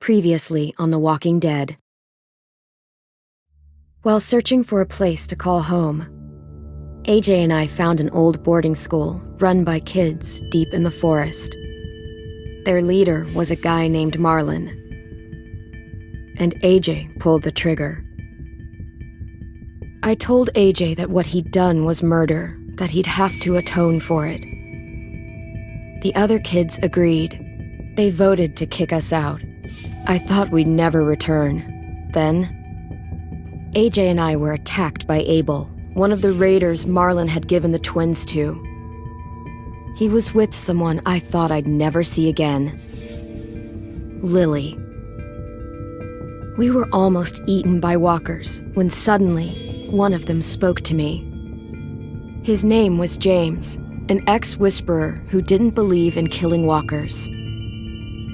Previously on The Walking Dead. While searching for a place to call home, AJ and I found an old boarding school run by kids deep in the forest. Their leader was a guy named Marlon, and AJ pulled the trigger. I told AJ that what he'd done was murder, that he'd have to atone for it. The other kids agreed. They voted to kick us out. I thought we'd never return. Then, AJ and I were attacked by Abel, one of the raiders Marlon had given the twins to. He was with someone I thought I'd never see again. Lily. We were almost eaten by walkers when suddenly one of them spoke to me. His name was James, an ex-whisperer who didn't believe in killing walkers.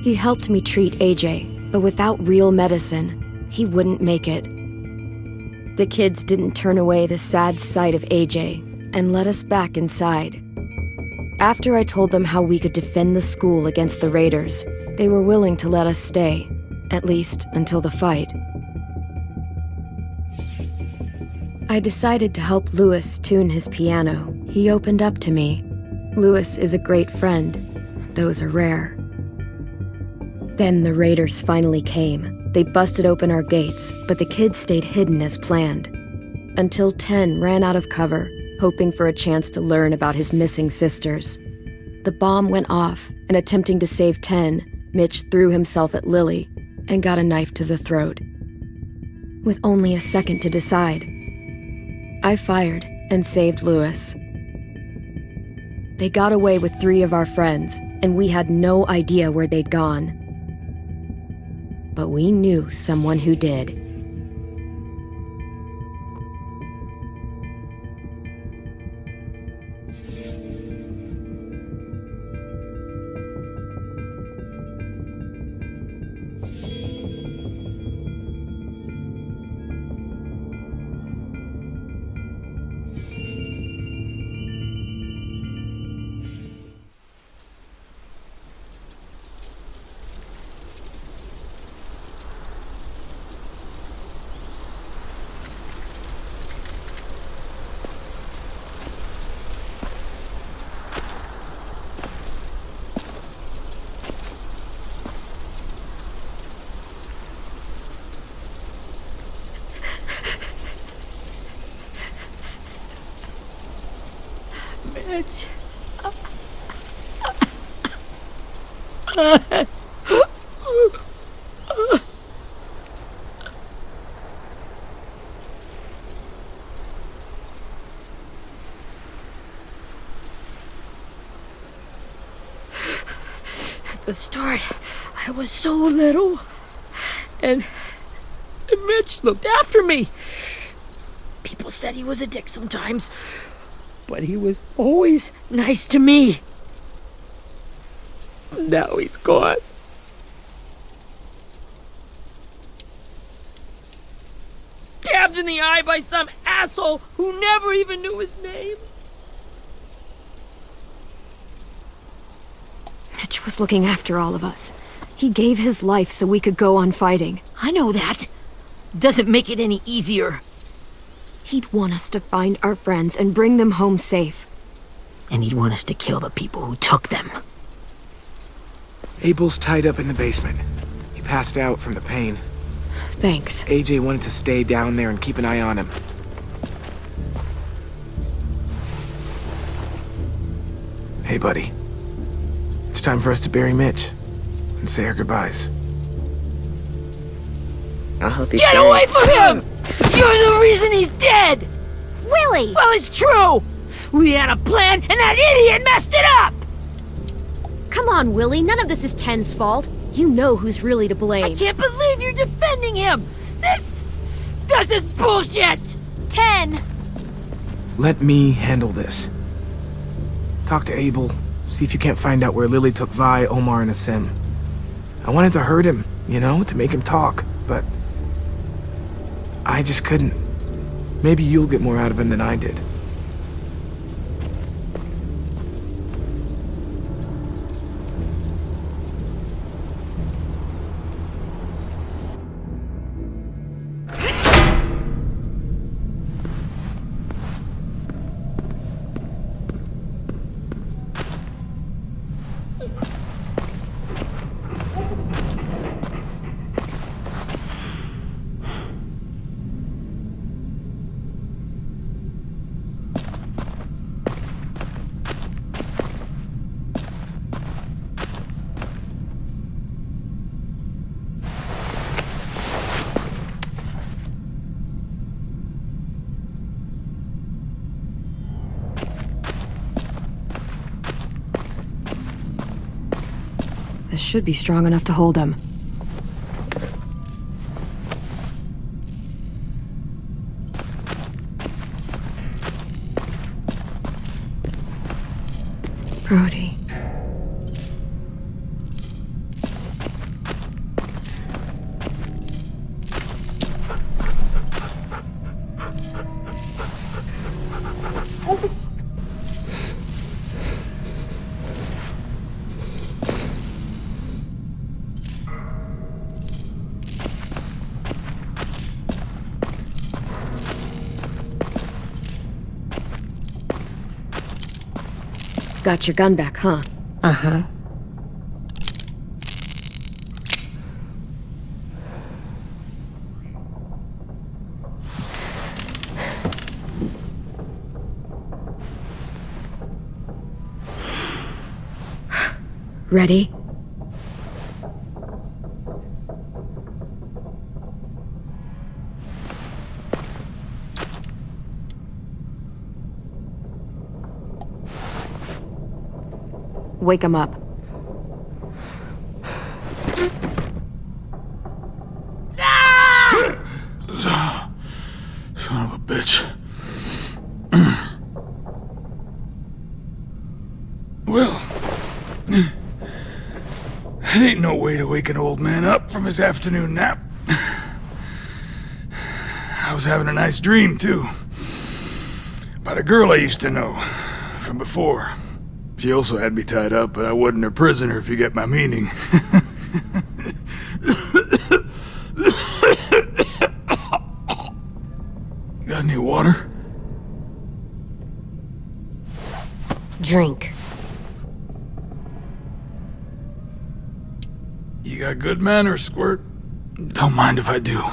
He helped me treat AJ, but without real medicine, he wouldn't make it. The kids didn't turn away the sad sight of AJ and let us back inside. After I told them how we could defend the school against the raiders, they were willing to let us stay, at least until the fight. I decided to help Louis tune his piano. He opened up to me. Louis is a great friend. Those are rare. Then the raiders finally came. They busted open our gates, but the kids stayed hidden as planned. Until 10 ran out of cover, hoping for a chance to learn about his missing sisters. The bomb went off, and attempting to save 10, Mitch threw himself at Lily and got a knife to the throat. With only a second to decide, I fired and saved Louis. They got away with 3 of our friends, and we had no idea where they'd gone. But we knew someone who did. Mitch. At the start, I was so little, and Mitch looked after me. People said he was a dick sometimes, but he was always nice to me. Now he's gone. Stabbed in the eye by some asshole who never even knew his name. Mitch was looking after all of us. He gave his life so we could go on fighting. I know that. Doesn't make it any easier. He'd want us to find our friends and bring them home safe. And he'd want us to kill the people who took them. Abel's tied up in the basement. He passed out from the pain. Thanks. AJ wanted to stay down there and keep an eye on him. Hey, buddy. It's time for us to bury Mitch and say our goodbyes. I'll help you. Get away from him! You're the reason he's dead! Willie! Well, it's true! We had a plan, and that idiot messed it up! Come on, Willie. None of this is Ten's fault. You know who's really to blame. I can't believe you're defending him! This is bullshit! 10! Let me handle this. Talk to Abel. See if you can't find out where Lily took Vi, Omar, and Asim. I wanted to hurt him, you know, to make him talk, but I just couldn't. Maybe you'll get more out of him than I did. This should be strong enough to hold him. Brody. Got your gun back, huh? Uh-huh. Ready? Wake him up. Son of a bitch. Well, that ain't no way to wake an old man up from his afternoon nap. I was having a nice dream, too. About a girl I used to know from before. She also had me tied up, but I wasn't her prisoner, if you get my meaning. Got any water? Drink. You got good manners, Squirt. Don't mind if I do.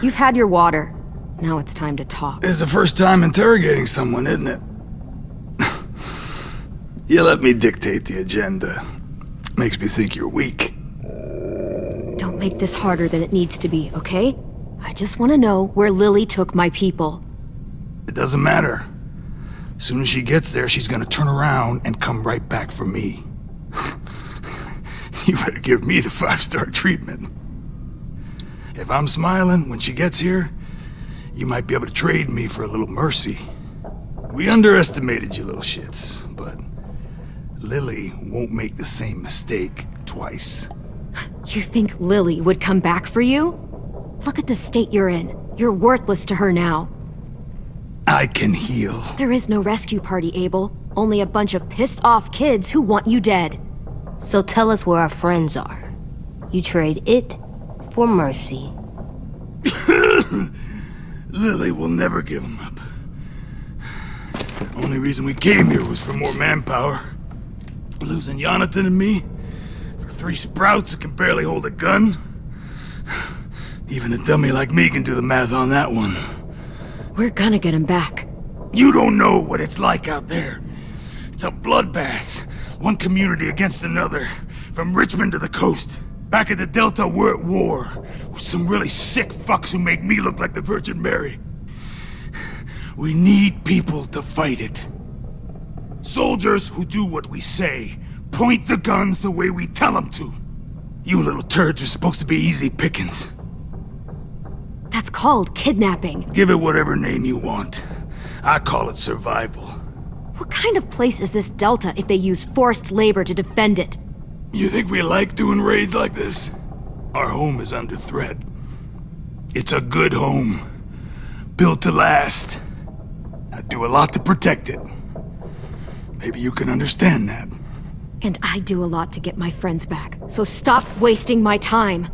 You've had your water. Now it's time to talk. It's the first time interrogating someone, isn't it? You let me dictate the agenda. Makes me think you're weak. Don't make this harder than it needs to be, okay? I just want to know where Lily took my people. It doesn't matter. As soon as she gets there, she's gonna turn around and come right back for me. You better give me the 5-star treatment. If I'm smiling when she gets here, you might be able to trade me for a little mercy. We underestimated you little shits, but Lily won't make the same mistake twice. You think Lily would come back for you? Look at the state you're in. You're worthless to her now. I can heal. There is no rescue party, Abel. Only a bunch of pissed-off kids who want you dead. So tell us where our friends are. You trade it for mercy. Lily will never give them up. Only reason we came here was for more manpower. Losing Jonathan and me for 3 sprouts that can barely hold a gun. Even a dummy like me can do the math on that one. We're gonna get him back. You don't know what it's like out there. It's a bloodbath. One community against another. From Richmond to the coast. Back at the Delta, we're at war. With some really sick fucks who make me look like the Virgin Mary. We need people to fight it. Soldiers who do what we say. Point the guns the way we tell them to. You little turds are supposed to be easy pickings. That's called kidnapping. Give it whatever name you want. I call it survival. What kind of place is this Delta if they use forced labor to defend it? You think we like doing raids like this? Our home is under threat. It's a good home. Built to last. I do a lot to protect it. Maybe you can understand that. And I do a lot to get my friends back. So stop wasting my time.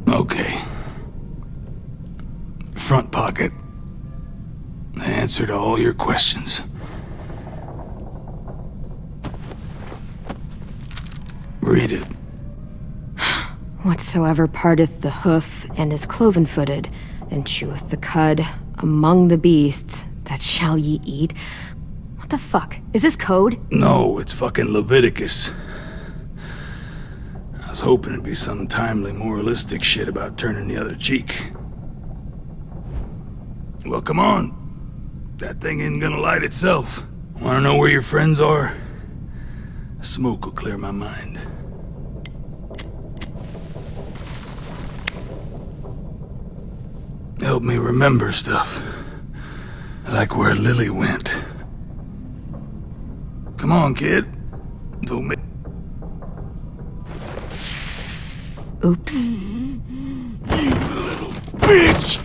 Okay. Front pocket. The answer to all your questions. Read it. Whatsoever parteth the hoof, and is cloven-footed, and cheweth the cud, among the beasts, that shall ye eat. What the fuck? Is this code? No, it's fucking Leviticus. I was hoping it'd be some timely moralistic shit about turning the other cheek. Well, come on. That thing ain't gonna light itself. Wanna know where your friends are? A smoke will clear my mind. Help me remember stuff. Like where Lily went. Come on, kid. Don't make... Oops. You little bitch!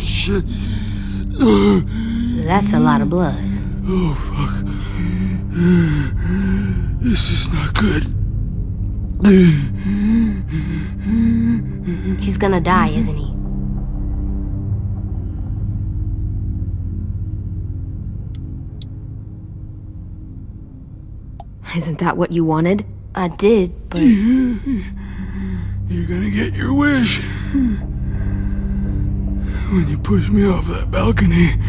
Shit. That's a lot of blood. Oh, fuck. This is not good. He's gonna die, isn't he? Isn't that what you wanted? I did, but... You're gonna get your wish. When you pushed me off that balcony,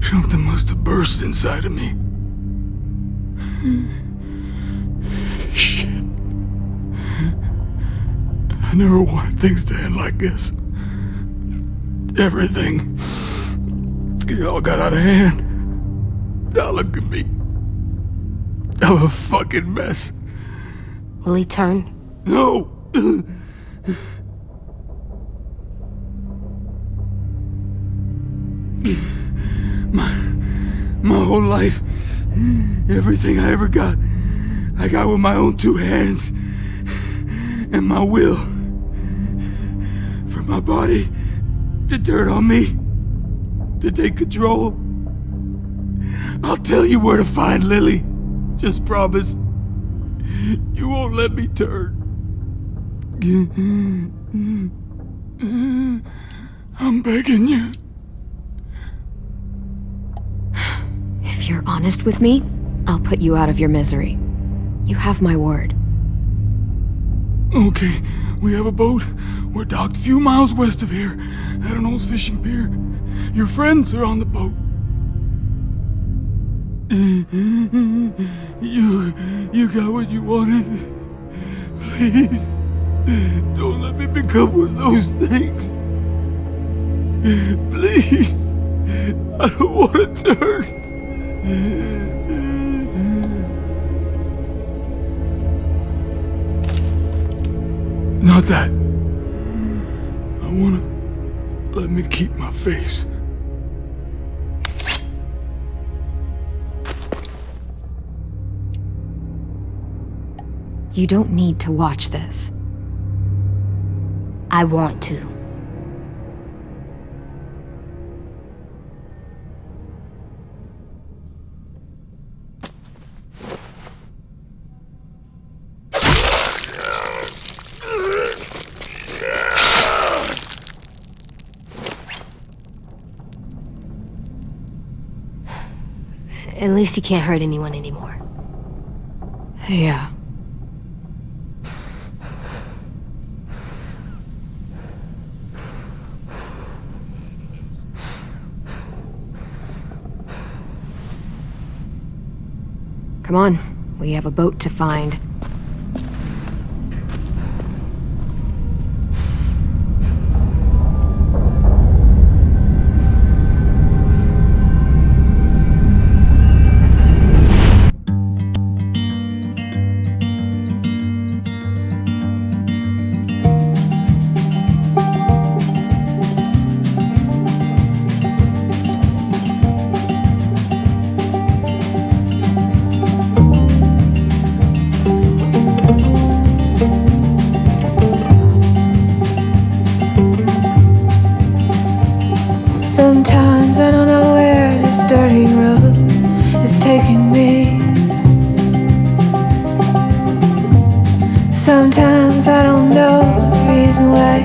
something must have burst inside of me. Shit. I never wanted things to end like this. Everything. It all got out of hand. Now look at me. I'm a fucking mess. Will he turn? No! My whole life, everything I ever got, I got with my own two hands and my will. For my body to turn on me, to take control. I'll tell you where to find Lily. Just promise you won't let me turn. I'm begging you. If you're honest with me, I'll put you out of your misery. You have my word. Okay, we have a boat. We're docked a few miles west of here, at an old fishing pier. Your friends are on the boat. You got what you wanted. Please, don't let me become one of those things. Please, I don't want to turn. Not that. I wanna let me keep my face. You don't need to watch this. I want to. At least he can't hurt anyone anymore. Yeah. Come on, we have a boat to find. Sometimes I don't know where this dirty road is taking me. Sometimes I don't know the reason why,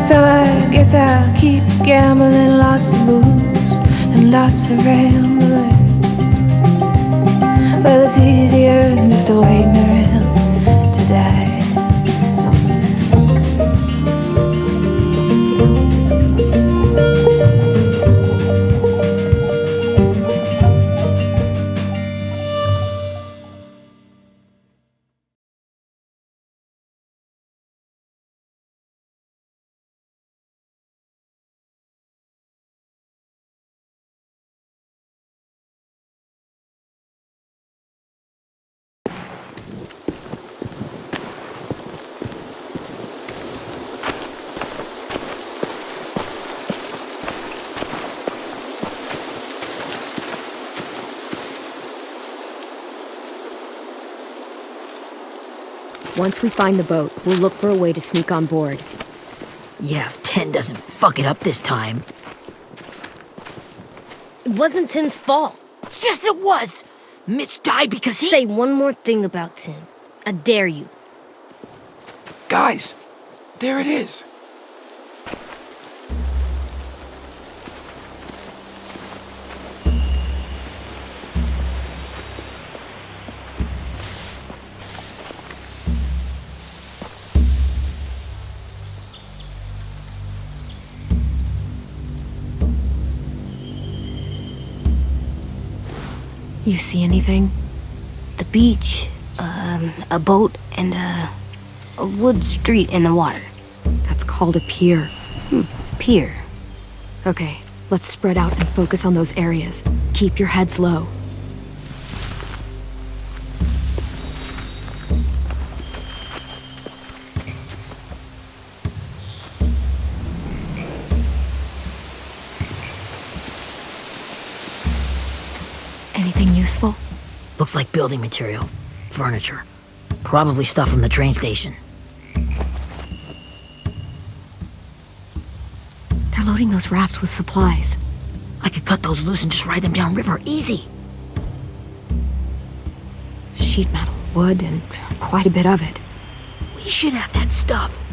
so I guess I'll keep gambling. Lots of moves and lots of rambling. Well, it's easier than just waiting around to die. Once we find the boat, we'll look for a way to sneak on board. Yeah, if 10 doesn't fuck it up this time. It wasn't Tin's fault. Yes, it was! Mitch died because he... Say one more thing about Tin. I dare you. Guys, there it is. You see anything? The beach, a boat, and a wood street in the water. That's called a pier. Pier. Okay, let's spread out and focus on those areas. Keep your heads low. Anything useful? Looks like building material. Furniture. Probably stuff from the train station. They're loading those rafts with supplies. I could cut those loose and just ride them downriver. Easy. Sheet metal, wood, and quite a bit of it. We should have that stuff.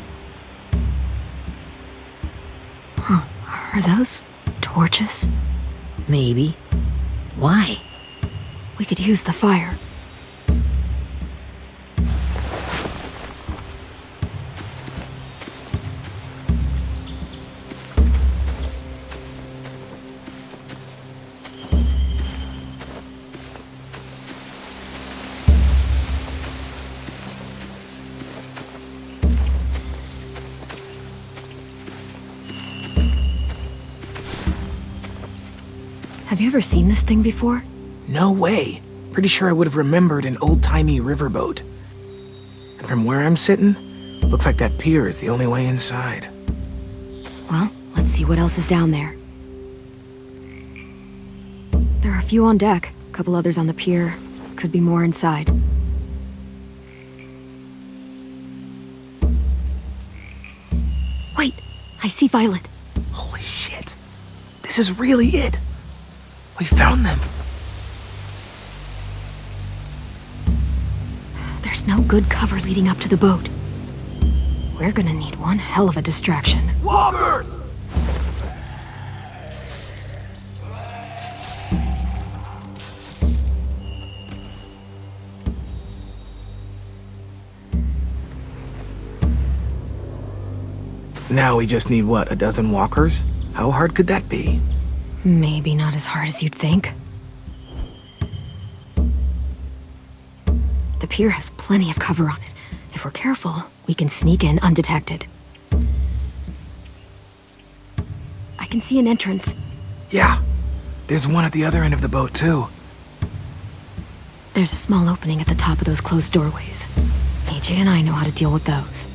Are those torches? Maybe. Why? We could use the fire. Have you ever seen this thing before? No way. Pretty sure I would have remembered an old-timey riverboat. And from where I'm sitting, looks like that pier is the only way inside. Well, let's see what else is down there. There are a few on deck, a couple others on the pier. Could be more inside. Wait, I see Violet. Holy shit. This is really it. We found them. There's no good cover leading up to the boat. We're gonna need one hell of a distraction. Walkers! Now we just need, what, a dozen walkers? How hard could that be? Maybe not as hard as you'd think. The pier has plenty of cover on it. If we're careful, we can sneak in undetected. I can see an entrance. Yeah. There's one at the other end of the boat, too. There's a small opening at the top of those closed doorways. AJ and I know how to deal with those.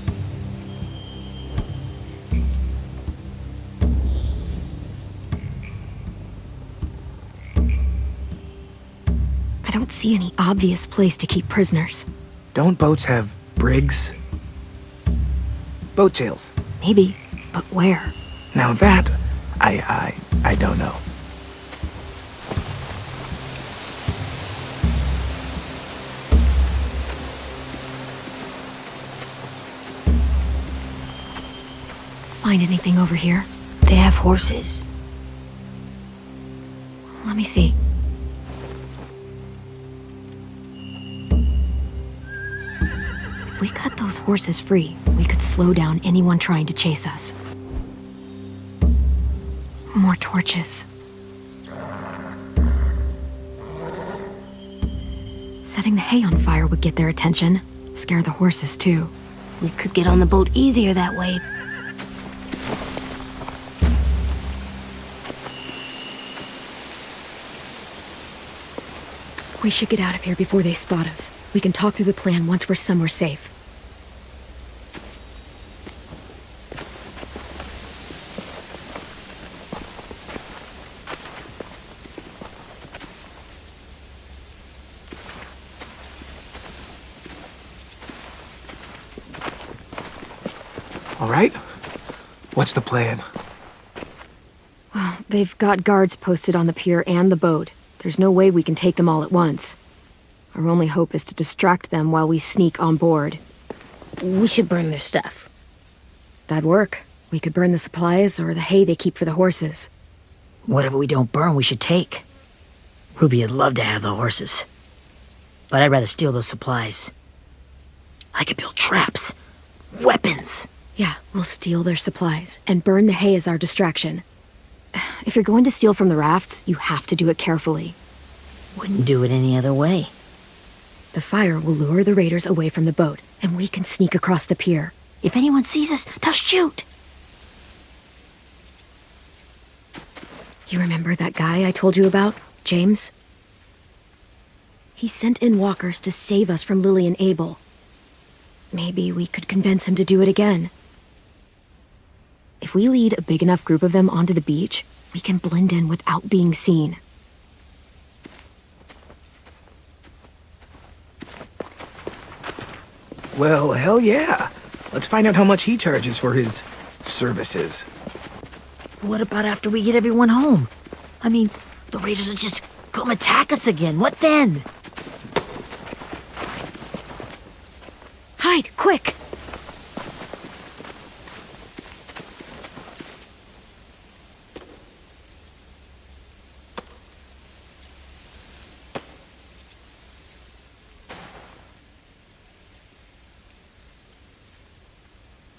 I don't see any obvious place to keep prisoners. Don't boats have brigs? Boat jails. Maybe, but where? Now that, I don't know. Find anything over here? They have horses. Let me see. If we cut those horses free, we could slow down anyone trying to chase us. More torches. Setting the hay on fire would get their attention. Scare the horses, too. We could get on the boat easier that way. We should get out of here before they spot us. We can talk through the plan once we're somewhere safe. All right? What's the plan? They've got guards posted on the pier and the boat. There's no way we can take them all at once. Our only hope is to distract them while we sneak on board. We should burn their stuff. That'd work. We could burn the supplies or the hay they keep for the horses. Whatever we don't burn, we should take. Ruby would love to have the horses. But I'd rather steal those supplies. I could build traps. Weapons. Yeah, we'll steal their supplies and burn the hay as our distraction. If you're going to steal from the rafts, you have to do it carefully. Wouldn't do it any other way. The fire will lure the raiders away from the boat, and we can sneak across the pier. If anyone sees us, they'll shoot. You remember that guy I told you about, James? He sent in walkers to save us from Lily and Abel. Maybe we could convince him to do it again. If we lead a big enough group of them onto the beach, we can blend in without being seen. Well, hell yeah. Let's find out how much he charges for his services. What about after we get everyone home? I mean, the raiders will just come attack us again. What then? Hide, quick!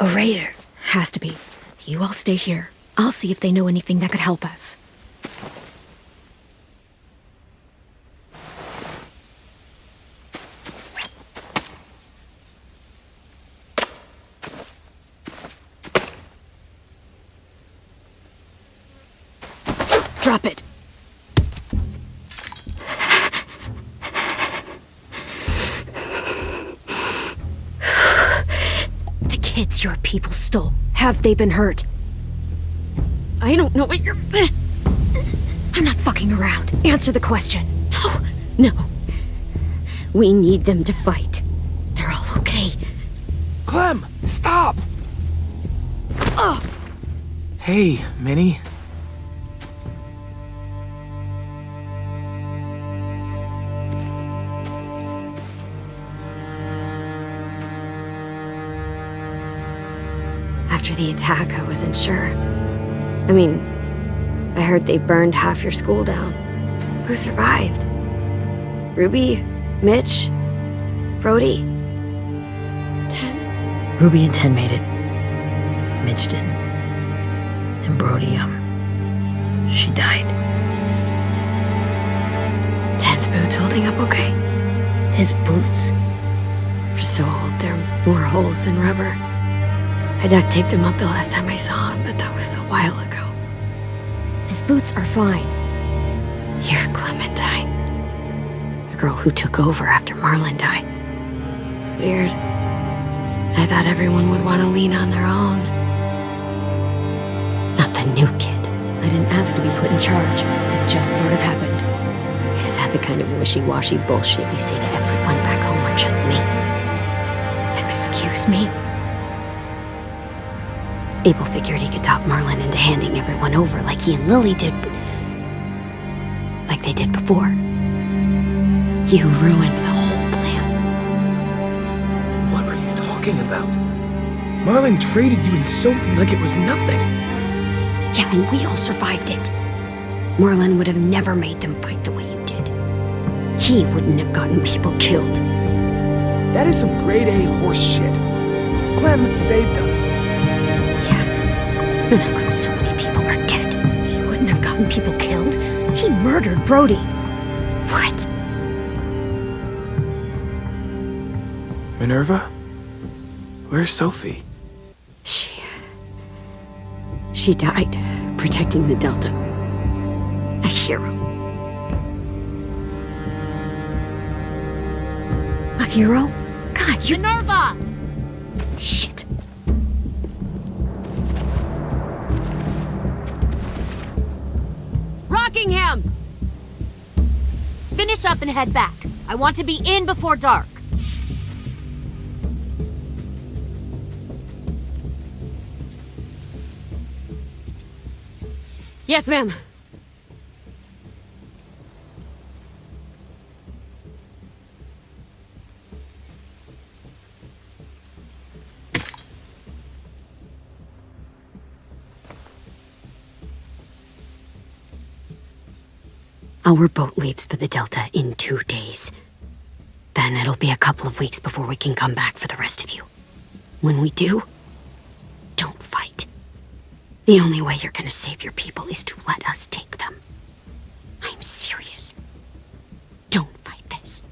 A raider. Has to be. You all stay here. I'll see if they know anything that could help us. Drop it. The kids your people stole. Have they been hurt? I don't know what you're... I'm not fucking around. Answer the question. No. We need them to fight. They're all okay. Clem, stop! Oh! Hey, Minnie. After the attack, I wasn't sure. I mean, I heard they burned half your school down. Who survived? Ruby? Mitch? Brody? 10? Ruby and 10 made it. Mitch didn't. And Brody, she died. 10's boots holding up okay? His boots? They're so old, there are more holes than rubber. I duct taped him up the last time I saw him, but that was a while ago. His boots are fine. You're Clementine. The girl who took over after Marlon died. It's weird. I thought everyone would want to lean on their own. Not the new kid. I didn't ask to be put in charge. It just sort of happened. Is that the kind of wishy-washy bullshit you say to everyone back home or just me? Excuse me? Abel figured he could talk Marlon into handing everyone over like he and Lily did, like they did before. You ruined the whole plan. What are you talking about? Marlon traded you and Sophie like it was nothing. Yeah, and we all survived it. Marlon would have never made them fight the way you did. He wouldn't have gotten people killed. That is some grade A horse shit. Clem saved us. And how come so many people are dead? He wouldn't have gotten people killed. He murdered Brody. What? Minerva? Where's Sophie? She died protecting the Delta. A hero. A hero? God, you... Minerva! Shit. Rockingham! Finish up and head back. I want to be in before dark. Yes, ma'am. Our boat leaves for the Delta in 2 days. Then it'll be a couple of weeks before we can come back for the rest of you. When we do, don't fight. The only way you're gonna save your people is to let us take them. I'm serious. Don't fight this.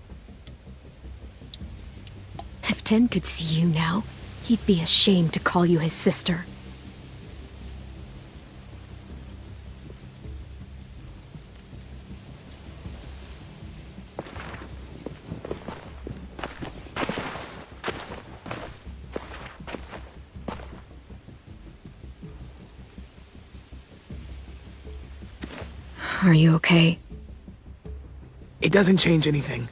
If Tin could see you now, he'd be ashamed to call you his sister. Are you okay? It doesn't change anything.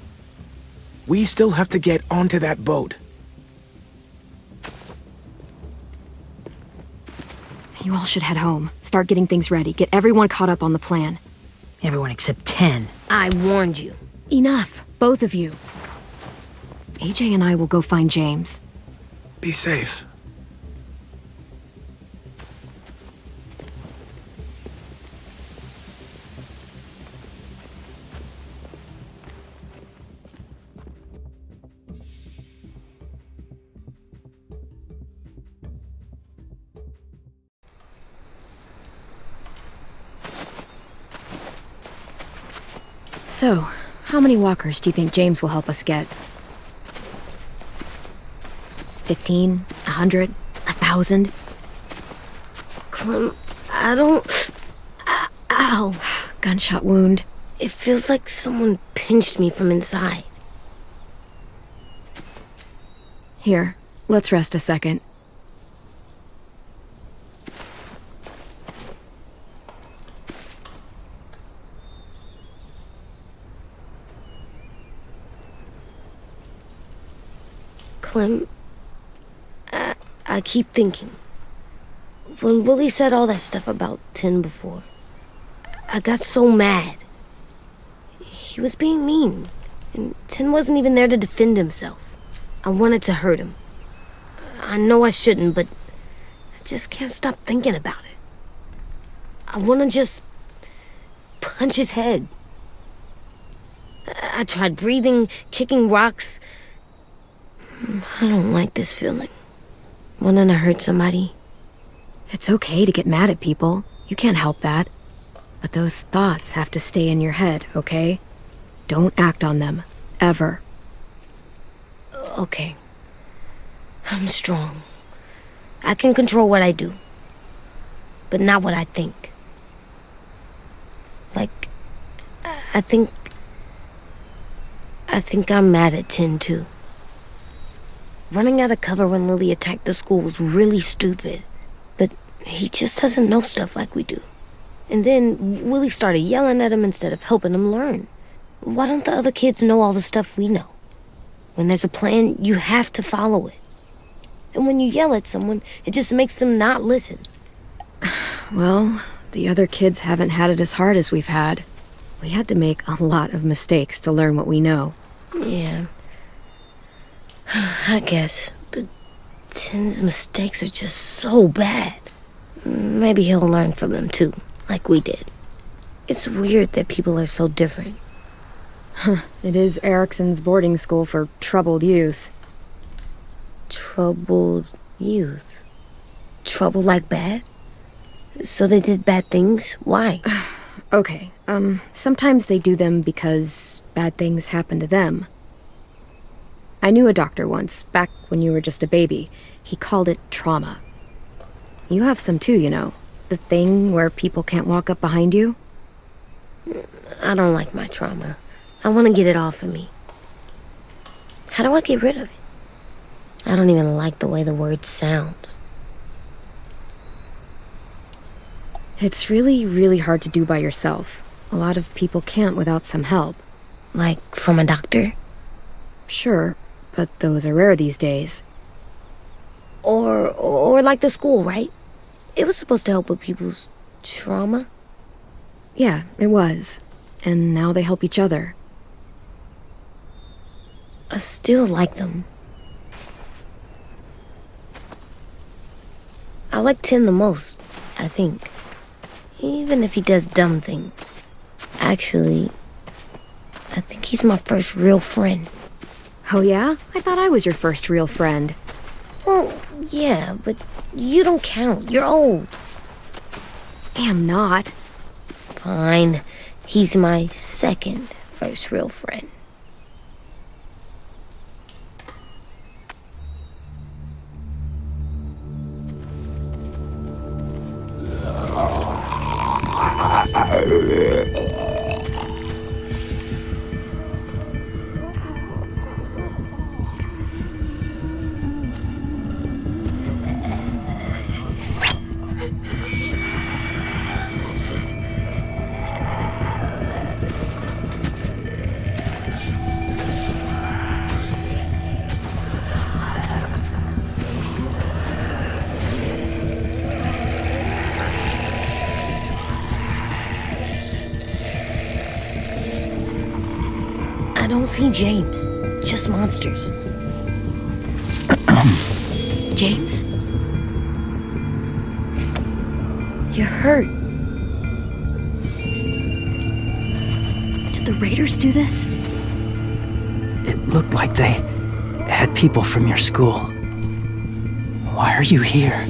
We still have to get onto that boat. You all should head home. Start getting things ready. Get everyone caught up on the plan. Everyone except 10. I warned you. Enough, both of you. AJ and I will go find James. Be safe. So, how many walkers do you think James will help us get? 15? 100? 1,000? Clem, I don't... Ow. Gunshot wound. It feels like someone pinched me from inside. Here, let's rest a second. Clem, I keep thinking. When Willie said all that stuff about Tin before, I got so mad. He was being mean, and Tin wasn't even there to defend himself. I wanted to hurt him. I know I shouldn't, but I just can't stop thinking about it. I want to just punch his head. I tried breathing, kicking rocks. I don't like this feeling. Wanting to hurt somebody. It's okay to get mad at people. You can't help that. But those thoughts have to stay in your head, okay? Don't act on them. Ever. Okay. I'm strong. I can control what I do. But not what I think. Like, I think I'm mad at Tin, too. Running out of cover when Lily attacked the school was really stupid. But he just doesn't know stuff like we do. And then Willie started yelling at him instead of helping him learn. Why don't the other kids know all the stuff we know? When there's a plan, you have to follow it. And when you yell at someone, it just makes them not listen. Well, the other kids haven't had it as hard as we've had. We had to make a lot of mistakes to learn what we know. Yeah. I guess. But Tin's mistakes are just so bad. Maybe he'll learn from them too, like we did. It's weird that people are so different. It is Erickson's boarding school for troubled youth. Troubled youth? Trouble like bad? So they did bad things? Why? Okay, sometimes they do them because bad things happen to them. I knew a doctor once, back when you were just a baby. He called it trauma. You have some too, you know. The thing where people can't walk up behind you. I don't like my trauma. I want to get it off of me. How do I get rid of it? I don't even like the way the word sounds. It's really, really hard to do by yourself. A lot of people can't without some help. Like from a doctor? Sure, but those are rare these days. Or like the school, right? It was supposed to help with people's trauma. Yeah, it was. And now they help each other. I still like them. I like Tin the most, I think. Even if he does dumb things. Actually, I think he's my first real friend. Oh yeah? I thought I was your first real friend. Well, yeah, but you don't count. You're old. I'm not. Fine. He's my second first real friend. I don't see James. Just monsters. James? You're hurt. Did the raiders do this? It looked like they had people from your school. Why are you here?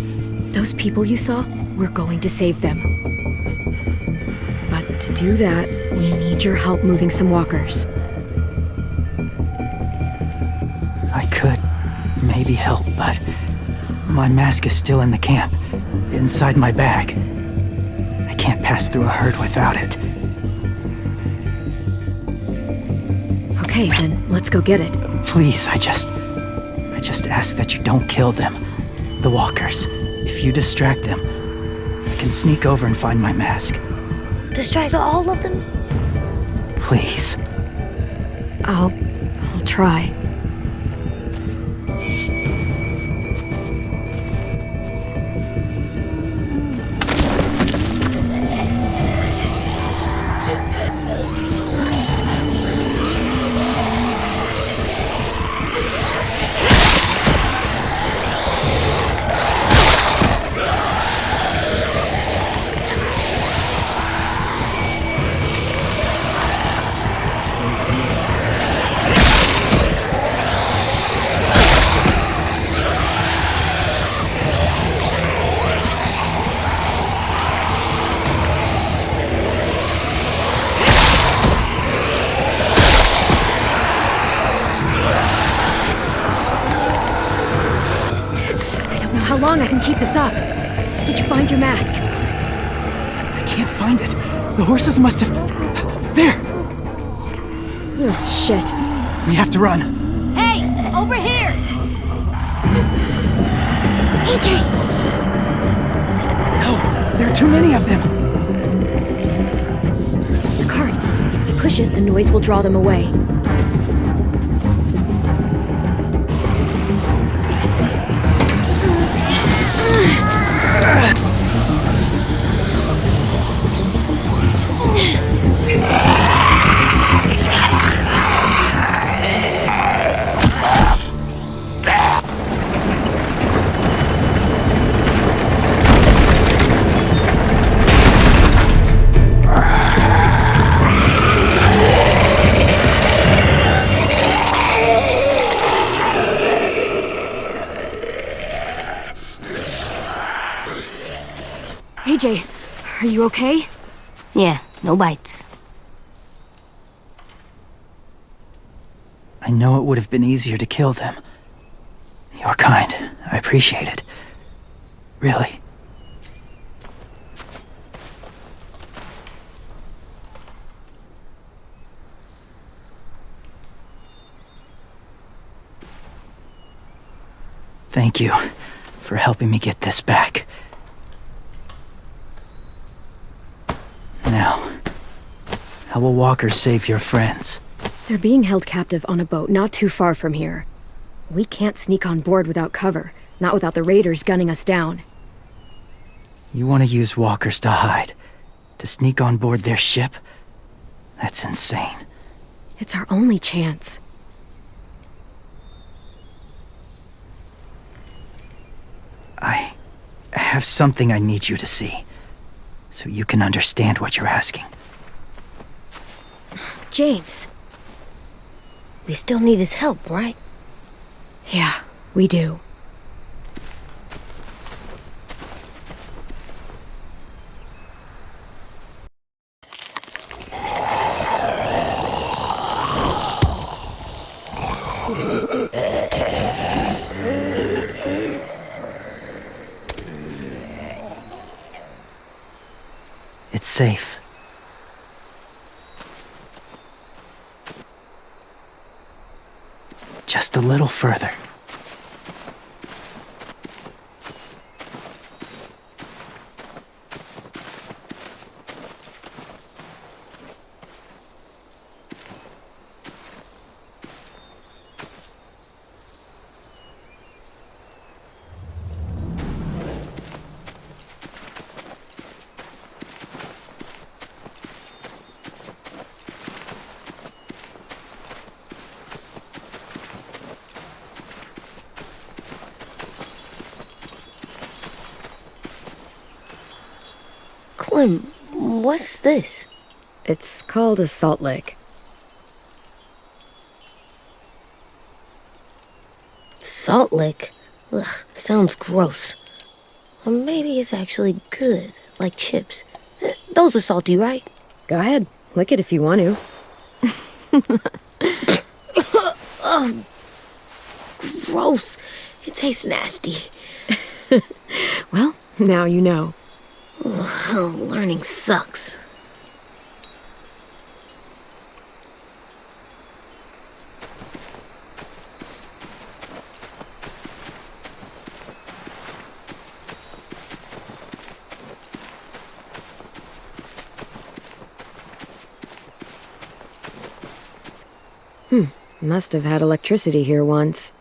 Those people you saw, we're going to save them. But to do that, we need your help moving some walkers. I could maybe help, but my mask is still in the camp, inside my bag. I can't pass through a herd without it. Okay, then let's go get it. Please, I just ask that you don't kill them. The walkers. If you distract them, I can sneak over and find my mask. Distract all of them? Please. I'll try. How long I can keep this up? Did you find your mask? I can't find it. The horses must have... There! Oh, shit. We have to run. Hey, over here! AJ! No, there are too many of them. The cart. If we push it, the noise will draw them away. AJ, are you okay? Yeah, no bites. I know it would have been easier to kill them. You're kind. I appreciate it. Really. Thank you for helping me get this back. Now, how will walkers save your friends? They're being held captive on a boat not too far from here. We can't sneak on board without cover, not without the raiders gunning us down. You want to use walkers to hide. To sneak on board their ship? That's insane. It's our only chance. I have something I need you to see, so you can understand what you're asking. James. We still need his help, right? Yeah, we do. It's safe. Just a little further. Clem, what's this? It's called a salt lick. Salt lick? Ugh, sounds gross. Or maybe it's actually good, like chips. Those are salty, right? Go ahead, lick it if you want to. Ugh, gross. It tastes nasty. Well, now you know. Ugh, learning sucks. Must have had electricity here once.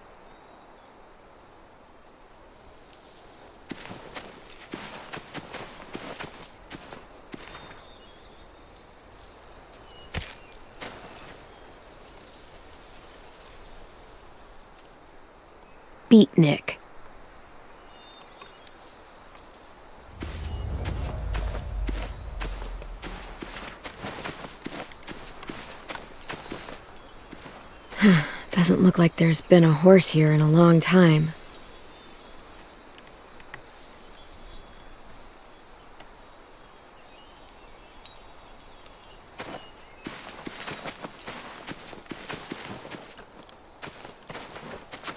Beatnik. Doesn't look like there's been a horse here in a long time.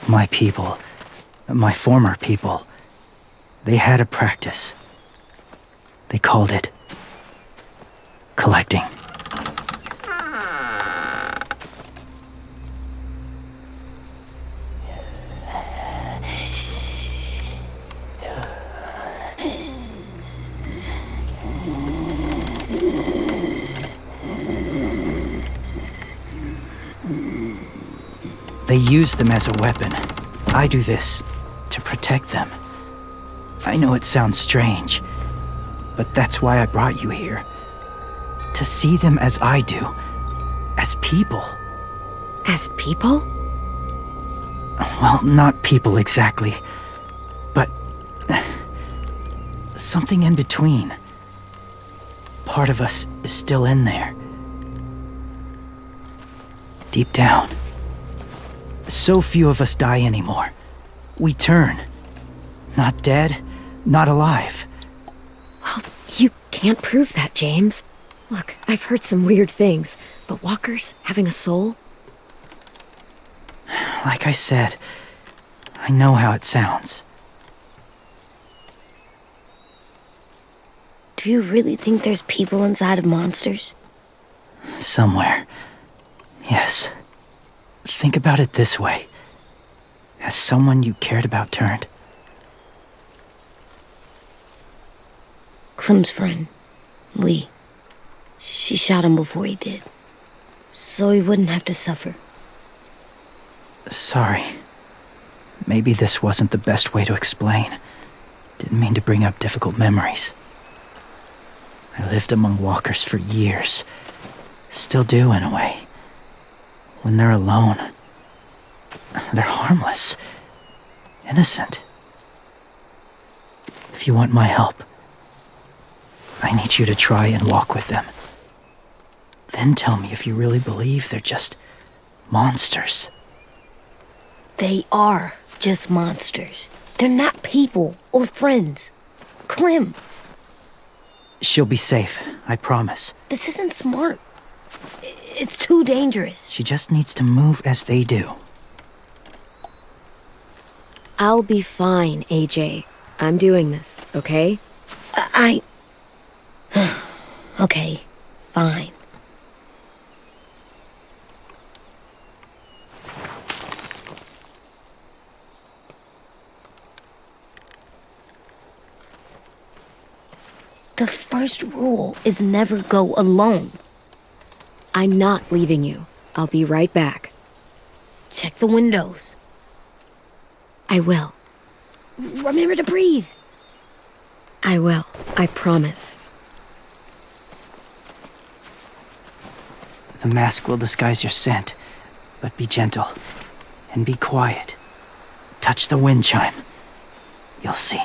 My people, my former people, they had a practice. They called it collecting. They use them as a weapon. I do this to protect them. I know it sounds strange, but that's why I brought you here. To see them as I do. As people. As people? Well, not people exactly, but something in between. Part of us is still in there. Deep down. So few of us die anymore. We turn. Not dead, not alive. Well, you can't prove that, James. Look, I've heard some weird things, but walkers having a soul? Like I said, I know how it sounds. Do you really think there's people inside of monsters? Somewhere. Yes. Think about it this way. Has someone you cared about turned? Clem's friend, Lee. She shot him before he did, so he wouldn't have to suffer. Sorry. Maybe this wasn't the best way to explain. Didn't mean to bring up difficult memories. I lived among walkers for years. Still do, in a way. When they're alone, they're harmless. Innocent. If you want my help, I need you to try and walk with them. Then tell me if you really believe they're just monsters. They are just monsters. They're not people or friends. Clem, She'll be safe, I promise. this isn't smart. It's too dangerous. She just needs to move as they do. I'll be fine, AJ. I'm doing this, okay? Okay, fine. The first rule is never go alone. I'm not leaving you. I'll be right back. Check the windows. I will. Remember to breathe. I will. I promise. The mask will disguise your scent, but be gentle and be quiet. Touch the wind chime. You'll see.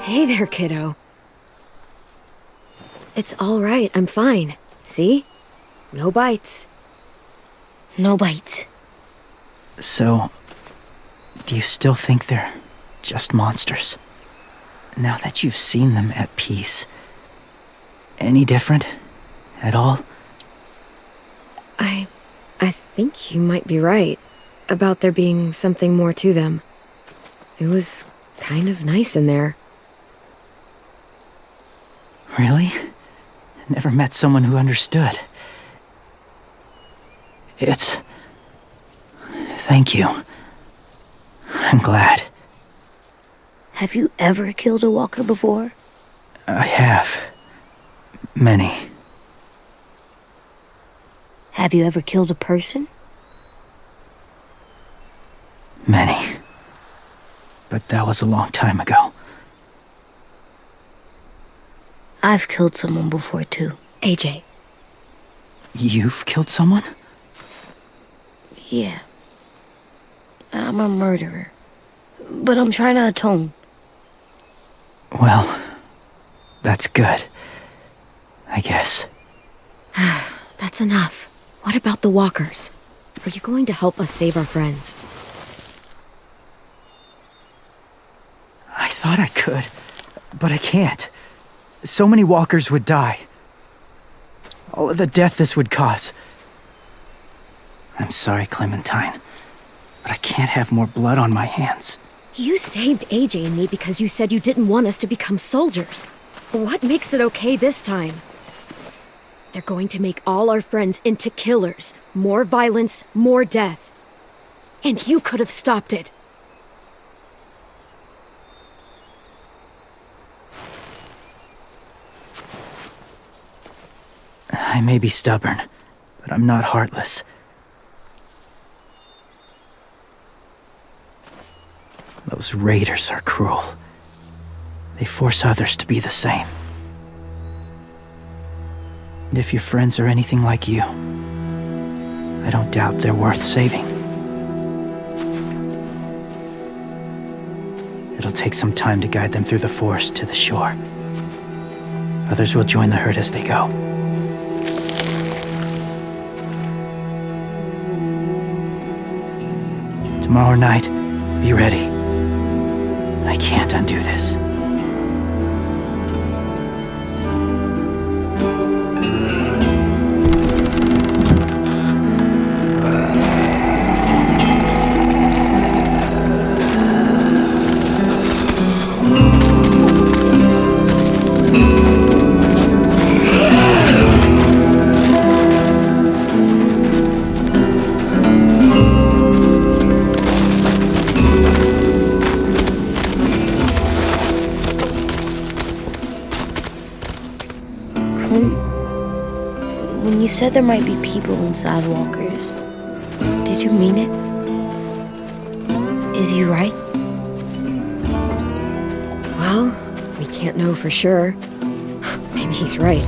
Hey there, kiddo. It's all right. I'm fine. See? No bites. No bites. So, do you still think they're just monsters? Now that you've seen them at peace, any different at all? I think you might be right about there being something more to them. It was kind of nice in there. Really? Never met someone who understood. Thank you. I'm glad. Have you ever killed a walker before? I have. Many. Have you ever killed a person? Many. But that was a long time ago. I've killed someone before, too. AJ, You've killed someone? Yeah. I'm a murderer. But I'm trying to atone. Well, that's good. I guess. that's enough. What about the walkers? Are you going to help us save our friends? I thought I could, but I can't. So many walkers would die. All of the death this would cause. I'm sorry, Clementine, but I can't have more blood on my hands. You saved AJ and me because you said you didn't want us to become soldiers. What makes it okay this time? They're going to make all our friends into killers. More violence, more death. And you could have stopped it. I may be stubborn, but I'm not heartless. Those raiders are cruel. They force others to be the same. And if your friends are anything like you, I don't doubt they're worth saving. It'll take some time to guide them through the forest to the shore. Others will join the herd as they go. Tomorrow night, be ready. I can't undo this. When you said there might be people inside walkers, did you mean it? Is he right? Well, we can't know for sure. Maybe he's right.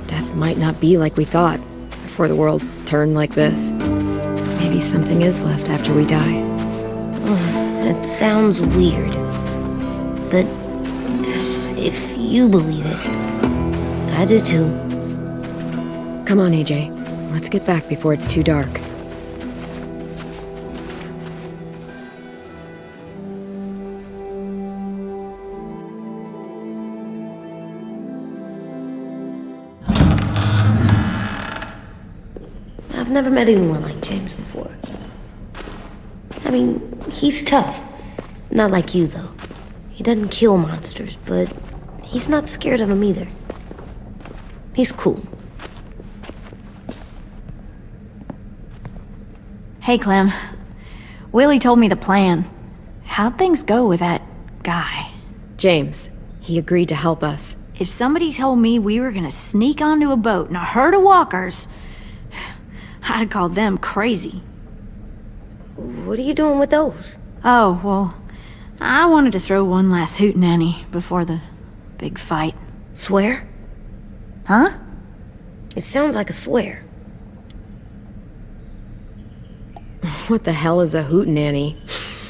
Death might not be like we thought before the world turned like this. Maybe something is left after we die. It sounds weird. But if you believe it, I do too. Come on, AJ. Let's get back before it's too dark. I've never met anyone like James before. I mean, he's tough. Not like you, though. He doesn't kill monsters, but he's not scared of them either. He's cool. Hey, Clem. Willie told me the plan. How'd things go with that guy? James, he agreed to help us. If somebody told me we were gonna sneak onto a boat in a herd of walkers, I'd have called them crazy. What are you doing with those? Oh, well, I wanted to throw one last hootenanny before the big fight. Swear? Huh? It sounds like a swear. What the hell is a hootenanny?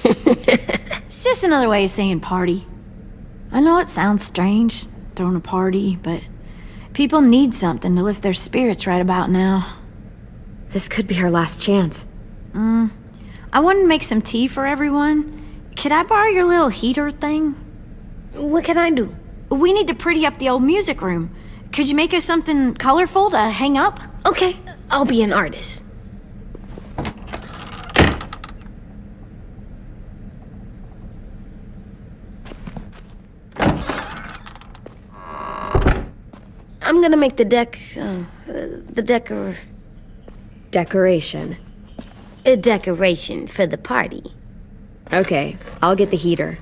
It's just another way of saying party. I know it sounds strange, throwing a party, but people need something to lift their spirits right about now. This could be our last chance. I wanted to make some tea for everyone. Could I borrow your little heater thing? What can I do? We need to pretty up the old music room. Could you make us something colorful to hang up? Okay, I'll be an artist. I'm gonna make the Decoration. a decoration for the party. Okay, I'll get the heater.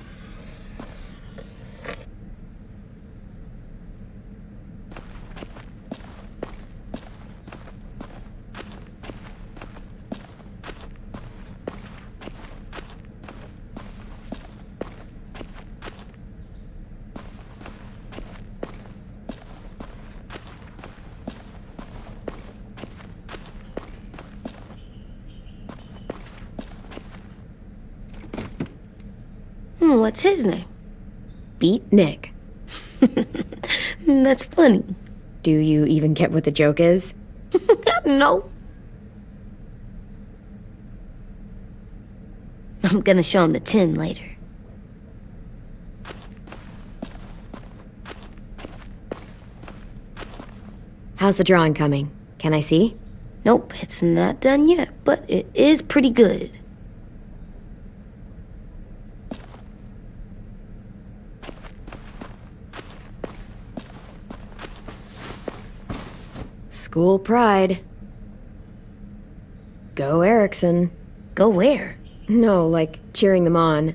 What's his name? Beat Nick. That's funny. Do you even get what the joke is? No. I'm gonna show him the tin later. How's the drawing coming? Can I see? Nope, it's not done yet, but it is pretty good. School pride. Go Erickson. Go where? No, like cheering them on.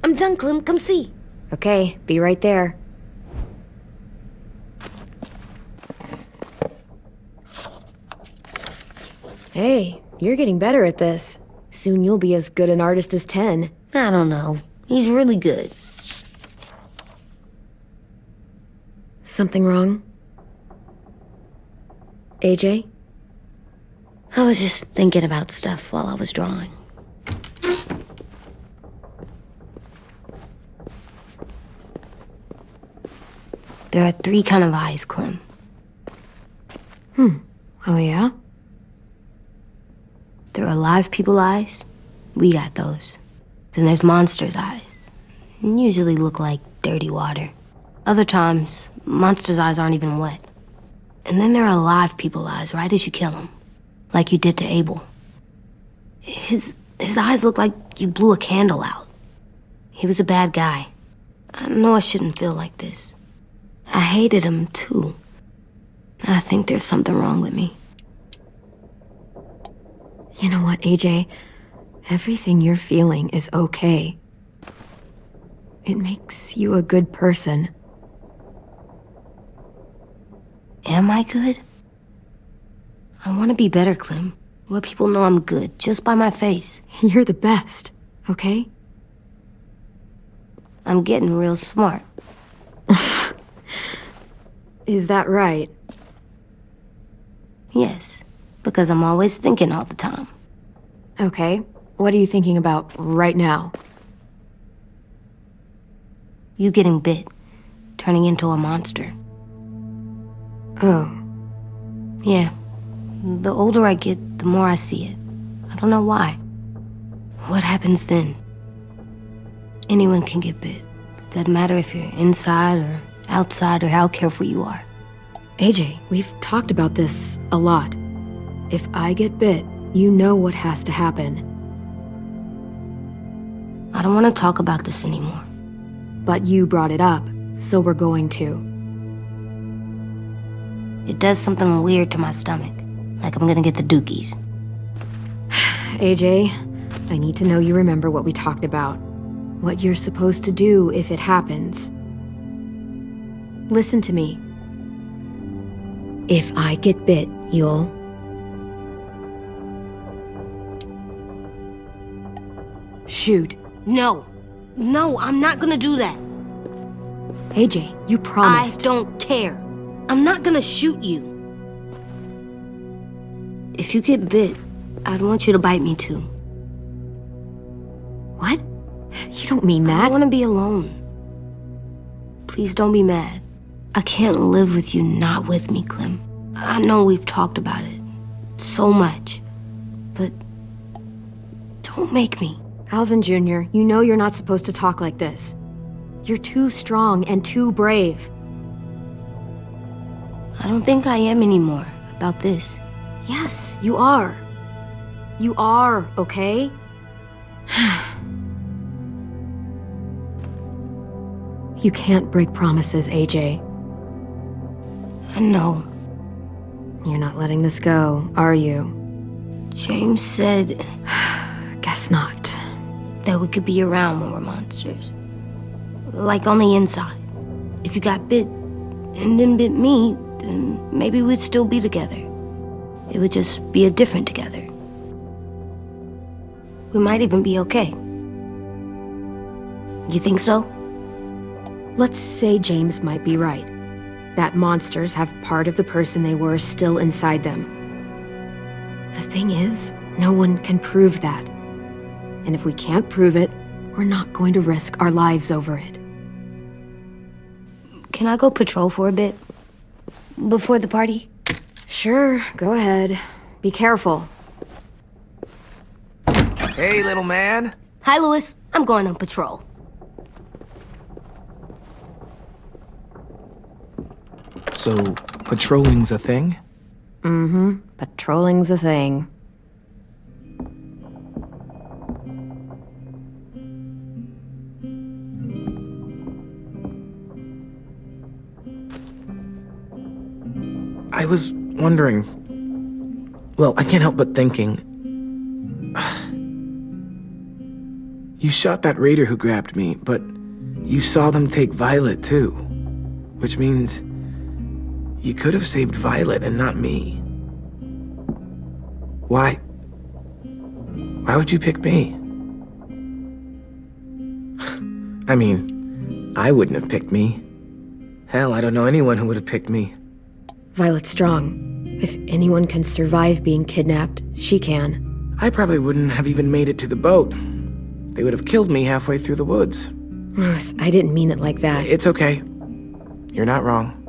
I'm done, Clem. Come see. Okay, be right there. Hey, you're getting better at this. Soon you'll be as good an artist as 10. I don't know. He's really good. Something wrong? AJ? I was just thinking about stuff while I was drawing. There are 3 kind of eyes, Clem. Oh yeah? There are live people eyes. We got those. Then there's monsters' eyes. Usually look like dirty water. Other times, monsters' eyes aren't even wet. And then there are live people eyes right as you kill them. Like you did to Abel. His eyes look like you blew a candle out. He was a bad guy. I know I shouldn't feel like this. I hated him too. I think there's something wrong with me. You know what, AJ? Everything you're feeling is okay. It makes you a good person. Am I good? I want to be better, Clem. Let people know I'm good, just by my face. You're the best, okay? I'm getting real smart. Is that right? Yes, because I'm always thinking all the time. Okay, what are you thinking about right now? You getting bit, turning into a monster. Oh. Yeah, the older I get, the more I see it. I don't know why. What happens then? Anyone can get bit. Doesn't matter if you're inside or outside or how careful you are. AJ, we've talked about this a lot. If I get bit, you know what has to happen. I don't want to talk about this anymore. But you brought it up, so we're going to. It does something weird to my stomach. Like I'm gonna get the dookies. AJ, I need to know you remember what we talked about. What you're supposed to do if it happens. Listen to me. If I get bit, you'll... shoot. No, I'm not gonna do that. AJ, you promised. I don't care. I'm not gonna shoot you. If you get bit, I'd want you to bite me too. What? You don't mean I that. want to be alone. Please don't be mad. I can't live with you not with me, Clem. I know we've talked about it so much, but don't make me. Alvin Jr., you know you're not supposed to talk like this. You're too strong and too brave. I don't think I am anymore about this. Yes, you are. You are, okay? You can't break promises, AJ. I know. You're not letting this go, are you? James said Guess not. that we could be around when we're monsters. Like on the inside. If you got bit and then bit me, then maybe we'd still be together. It would just be a different together. We might even be okay. You think so? Let's say James might be right. That monsters have part of the person they were still inside them. The thing is, no one can prove that. And if we can't prove it, we're not going to risk our lives over it. Can I go patrol for a bit? Before the party? Sure, go ahead. Be careful. Hey, little man. Hi, Louis. I'm going on patrol. So, patrolling's a thing? Mm-hmm. Patrolling's a thing. I was wondering... Well, I can't help but thinking... You shot that raider who grabbed me, but you saw them take Violet too. Which means... you could have saved Violet and not me. Why? Why would you pick me? I mean, I wouldn't have picked me. Hell, I don't know anyone who would have picked me. Violet's strong. If anyone can survive being kidnapped, she can. I probably wouldn't have even made it to the boat. They would have killed me halfway through the woods. Louis, I didn't mean it like that. It's okay. You're not wrong.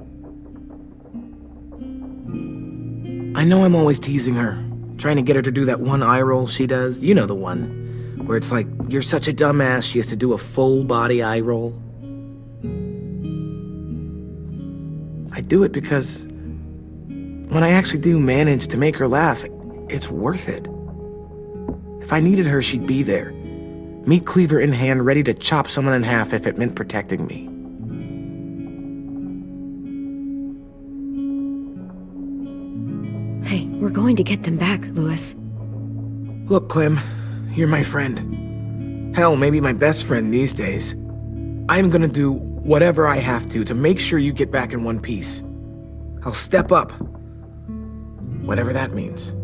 I know I'm always teasing her, trying to get her to do that one eye roll she does. You know the one, where it's like, you're such a dumbass, she has to do a full body eye roll. I do it because when I actually do manage to make her laugh, it's worth it. If I needed her, she'd be there. Meat cleaver in hand, ready to chop someone in half if it meant protecting me. Hey, we're going to get them back, Louis. Look, Clem, you're my friend. Hell, maybe my best friend these days. I'm gonna do whatever I have to make sure you get back in one piece. I'll step up. Whatever that means.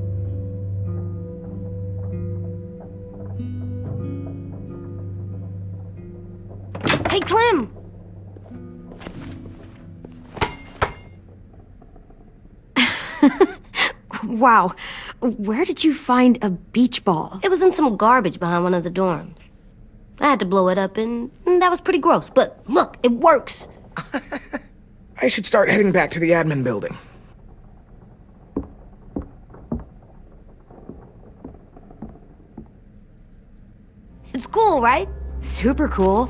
Hey, Clem! Wow, where did you find a beach ball? It was in some garbage behind one of the dorms. I had to blow it up, and that was pretty gross. But look, it works. I should start heading back to the admin building. It's cool, right? Super cool.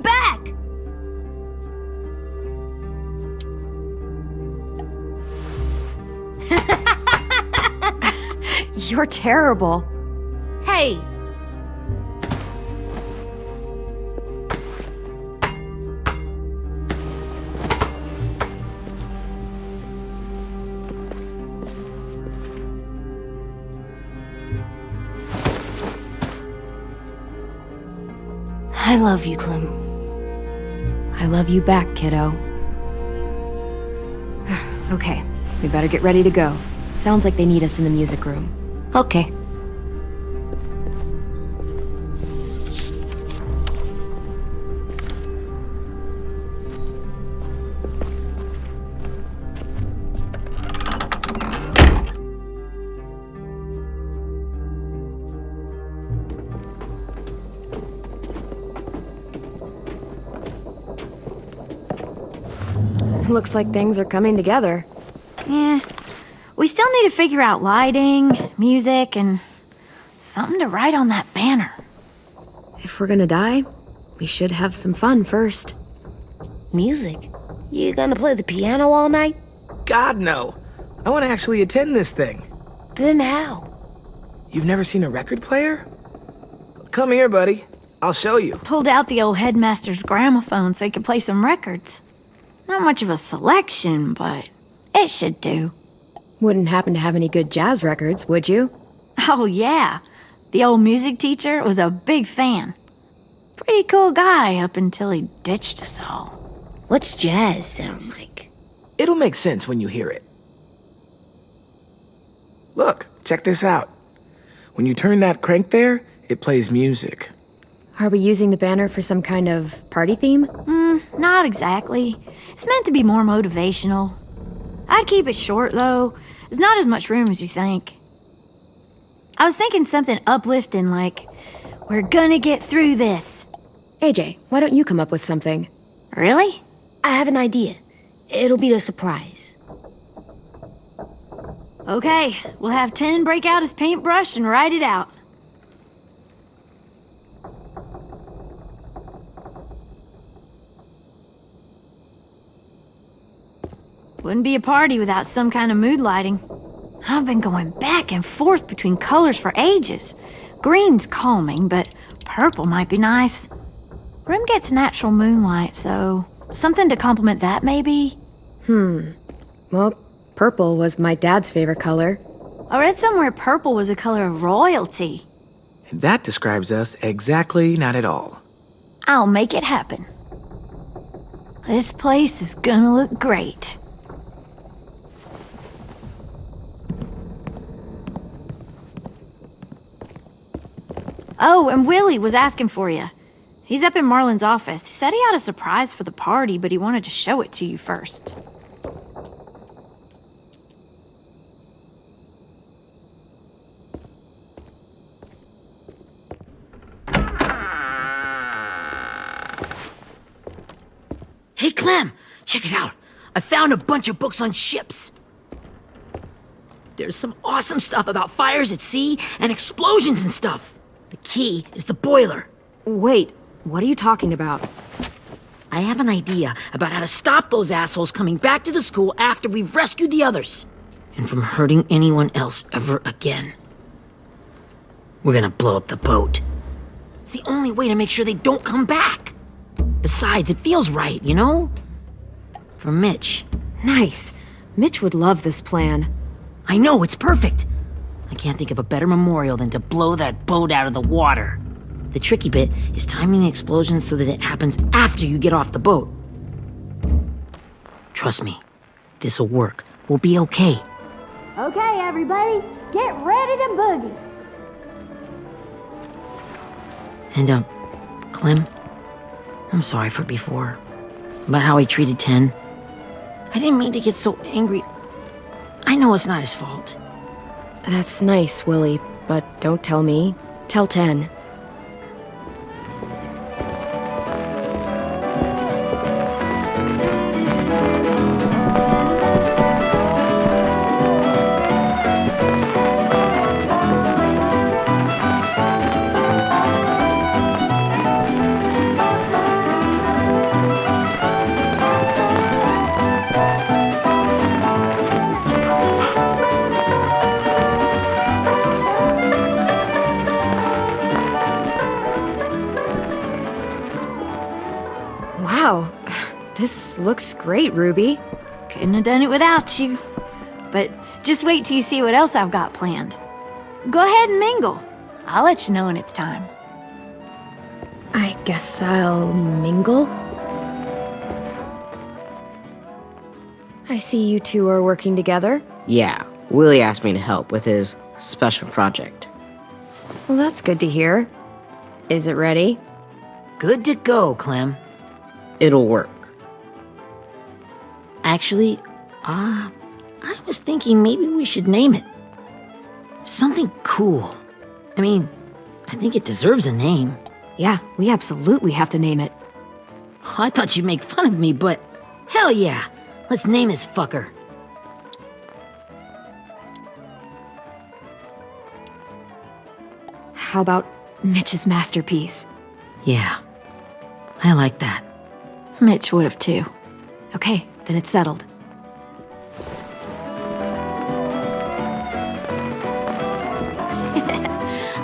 Back! You're terrible. Hey! I love you, Clem. I love you back, kiddo. Okay, we better get ready to go. Sounds like they need us in the music room. Okay. Looks like things are coming together. Yeah. We still need to figure out lighting, music, and something to write on that banner. If we're gonna die, we should have some fun first. Music? You gonna play the piano all night? God, no. I want to actually attend this thing. Then how? You've never seen a record player? Come here, buddy. I'll show you. Pulled out the old headmaster's gramophone so he could play some records. Not much of a selection, but it should do. Wouldn't happen to have any good jazz records, would you? Oh, yeah. The old music teacher was a big fan. Pretty cool guy up until he ditched us all. What's jazz sound like? It'll make sense when you hear it. Look, check this out. When you turn that crank there, it plays music. Are we using the banner for some kind of party theme? Not exactly. It's meant to be more motivational. I'd keep it short, though. There's not as much room as you think. I was thinking something uplifting like, we're gonna get through this. AJ, why don't you come up with something? Really? I have an idea. It'll be a surprise. Okay, we'll have 10 break out his paintbrush and write it out. Wouldn't be a party without some kind of mood lighting. I've been going back and forth between colors for ages. Green's calming, but purple might be nice. Room gets natural moonlight, so something to complement that, maybe? Well, purple was my dad's favorite color. I read somewhere purple was a color of royalty. And that describes us exactly not at all. I'll make it happen. This place is gonna look great. Oh, and Willie was asking for you. He's up in Marlin's office. He said he had a surprise for the party, but he wanted to show it to you first. Hey, Clem, check it out. I found a bunch of books on ships. There's some awesome stuff about fires at sea and explosions and stuff. The key is the boiler. Wait, what are you talking about? I have an idea about how to stop those assholes coming back to the school after we've rescued the others. And from hurting anyone else ever again. We're gonna blow up the boat. It's the only way to make sure they don't come back. Besides, it feels right, you know? For Mitch. Nice. Mitch would love this plan. I know, it's perfect. I can't think of a better memorial than to blow that boat out of the water. The tricky bit is timing the explosion so that it happens after you get off the boat. Trust me, this'll work. We'll be okay. Okay, everybody, get ready to boogie. And, Clem, I'm sorry for before. About how he treated Ten. I didn't mean to get so angry. I know it's not his fault. That's nice, Willie, but don't tell me. Tell 10. Wow, this looks great, Ruby. Couldn't have done it without you. But just wait till you see what else I've got planned. Go ahead and mingle. I'll let you know when it's time. I guess I'll mingle? I see you two are working together. Yeah, Willie asked me to help with his special project. Well, that's good to hear. Is it ready? Good to go, Clem. It'll work. Actually, I was thinking maybe we should name it. Something cool. I mean, I think it deserves a name. Yeah, we absolutely have to name it. I thought you'd make fun of me, but hell yeah. Let's name this fucker. How about Mitch's masterpiece? Yeah, I like that. Mitch would have too. Okay, then it's settled.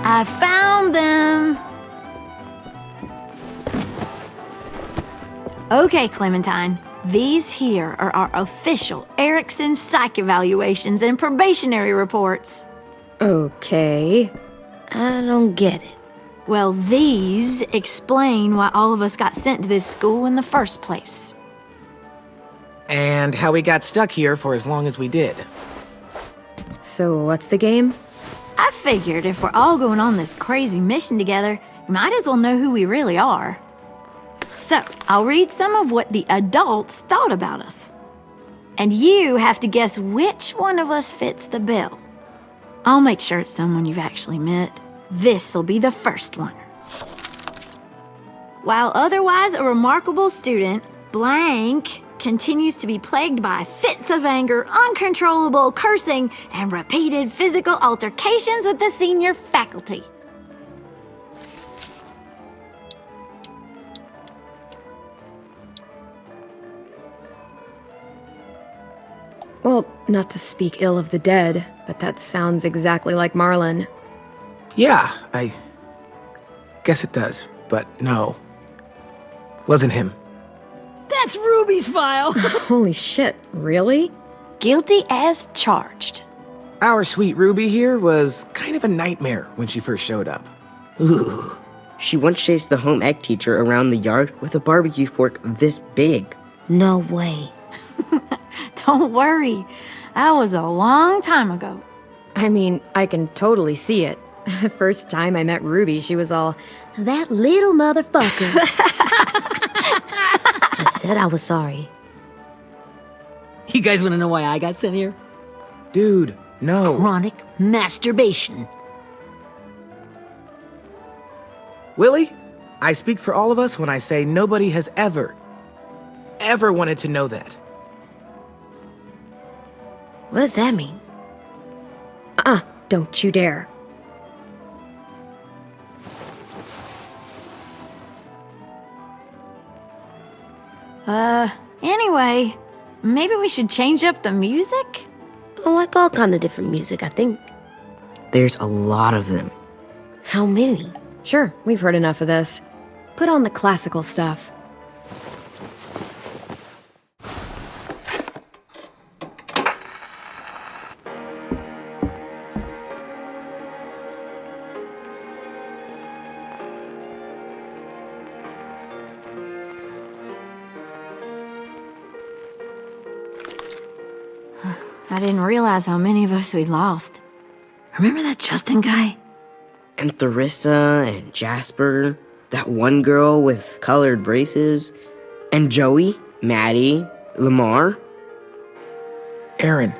I found them! Okay, Clementine. These here are our official Erickson psych evaluations and probationary reports. Okay. I don't get it. Well, these explain why all of us got sent to this school in the first place. And how we got stuck here for as long as we did. So what's the game? I figured if we're all going on this crazy mission together, you might as well know who we really are. So, I'll read some of what the adults thought about us. And you have to guess which one of us fits the bill. I'll make sure it's someone you've actually met. This'll be the first one. While otherwise a remarkable student, blank continues to be plagued by fits of anger, uncontrollable cursing, and repeated physical altercations with the senior faculty. Well, not to speak ill of the dead, but that sounds exactly like Marlon. Yeah, I guess it does, but no. Wasn't him. That's Ruby's file. Holy shit, really? Guilty as charged. Our sweet Ruby here was kind of a nightmare when she first showed up. Ooh. She once chased the home ec teacher around the yard with a barbecue fork this big. No way. Don't worry. That was a long time ago. I mean, I can totally see it. The first time I met Ruby, she was all, "That little motherfucker." I said I was sorry. You guys want to know why I got sent here? Dude, no. Chronic masturbation. Willie, I speak for all of us when I say nobody has ever wanted to know that. What does that mean? Don't you dare. Anyway, maybe we should change up the music? I like all kind of different music, I think. There's a lot of them. How many? Sure, we've heard enough of this. Put on the classical stuff. I didn't realize how many of us we'd lost. Remember that Justin guy? And Theresa and Jasper, that one girl with colored braces, and Joey, Maddie, Lamar. Erin.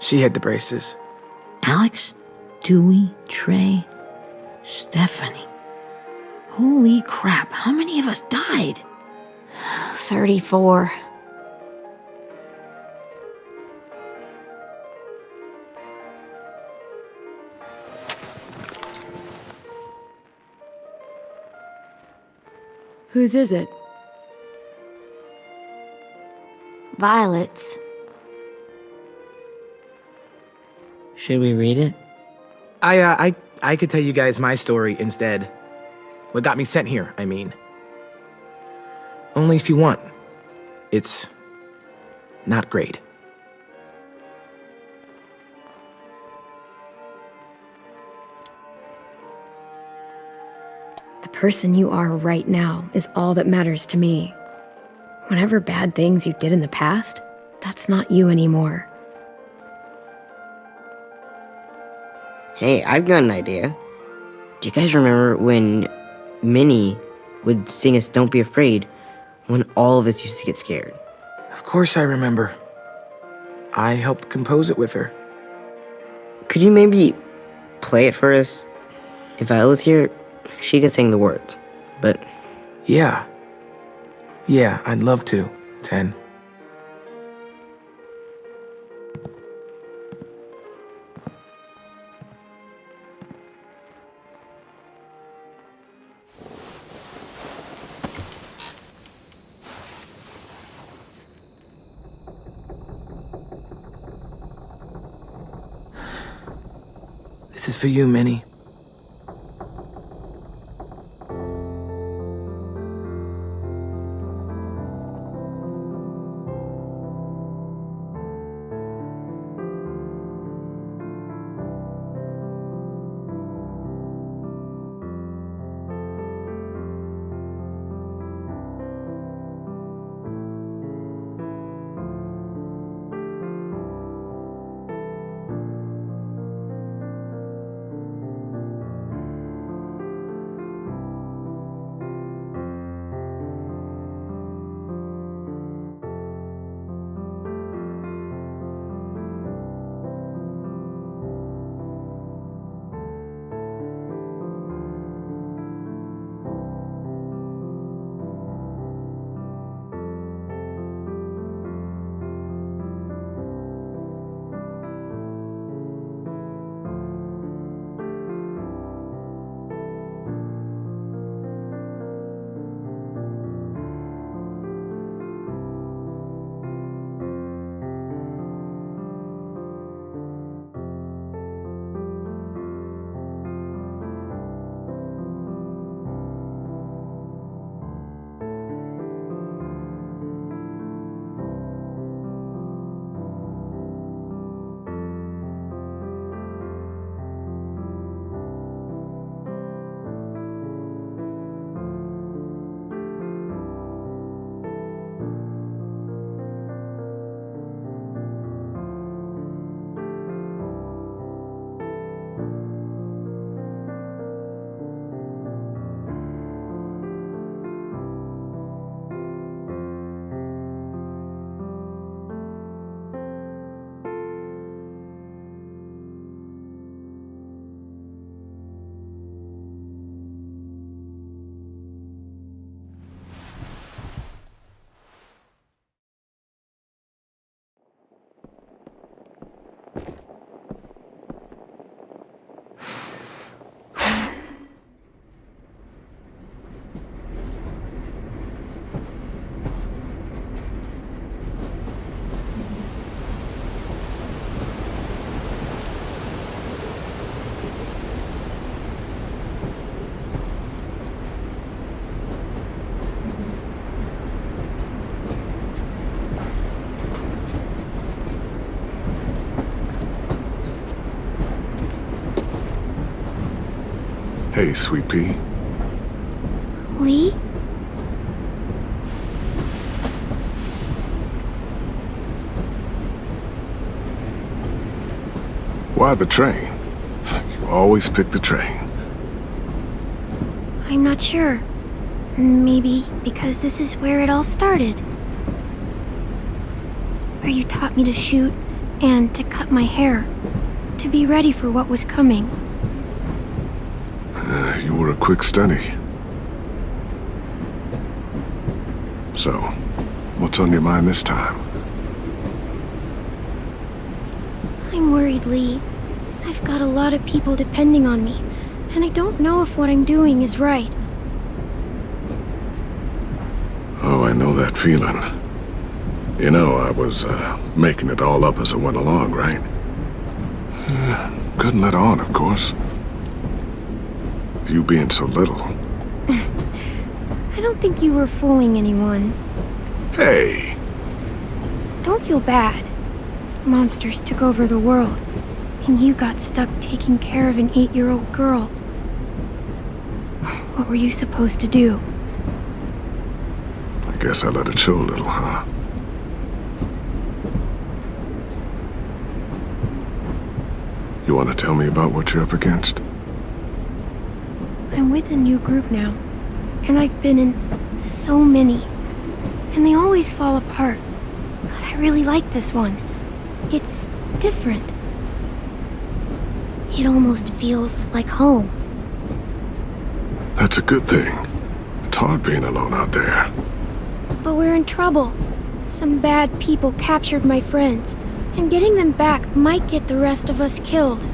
She had the braces. Alex, Dewey, Trey, Stephanie. Holy crap, how many of us died? 34. Whose is it? Violet's. Should we read it? I could tell you guys my story instead. What got me sent here, I mean. Only if you want. It's not great. The person you are right now is all that matters to me. Whatever bad things you did in the past, that's not you anymore. Hey, I've got an idea. Do you guys remember when Minnie would sing us Don't Be Afraid when all of us used to get scared? Of course I remember. I helped compose it with her. Could you maybe play it for us? If I was here, she could sing the words, but... Yeah. Yeah, I'd love to, Ten. This is for you, Minnie. Hey, Sweet Pea. Lee? Why the train? You always pick the train. I'm not sure. Maybe because this is where it all started. Where you taught me to shoot and to cut my hair. To be ready for what was coming. You were a quick study. So, what's on your mind this time? I'm worried, Lee. I've got a lot of people depending on me, and I don't know if what I'm doing is right. Oh, I know that feeling. You know, I was making it all up as I went along, right? Couldn't let on, of course. With you being so little. I don't think you were fooling anyone. Hey! Don't feel bad. Monsters took over the world, and you got stuck taking care of an 8-year-old girl. What were you supposed to do? I guess I let it show a little, huh? You want to tell me about what you're up against? I'm with a new group now, and I've been in so many, and they always fall apart. But I really like this one. It's different. It almost feels like home. That's a good thing. It's hard being alone out there. But we're in trouble. Some bad people captured my friends, and getting them back might get the rest of us killed.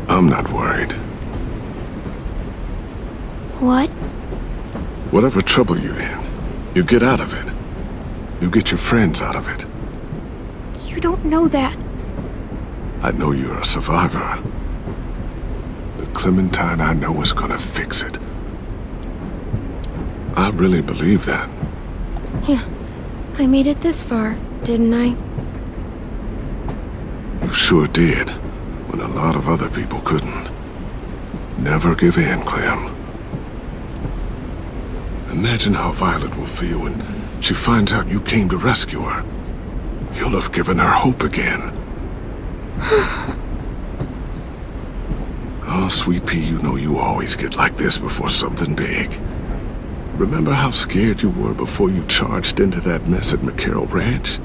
I'm not worried. What? Whatever trouble you're in, you get out of it. You get your friends out of it. You don't know that. I know you're a survivor. The Clementine I know is gonna fix it. I really believe that. Yeah, I made it this far, didn't I? You sure did, when a lot of other people couldn't. Never give in, Clem. Imagine how Violet will feel when she finds out you came to rescue her. You'll have given her hope again. Oh, Sweet Pea, you know you always get like this before something big. Remember how scared you were before you charged into that mess at McCarroll Ranch?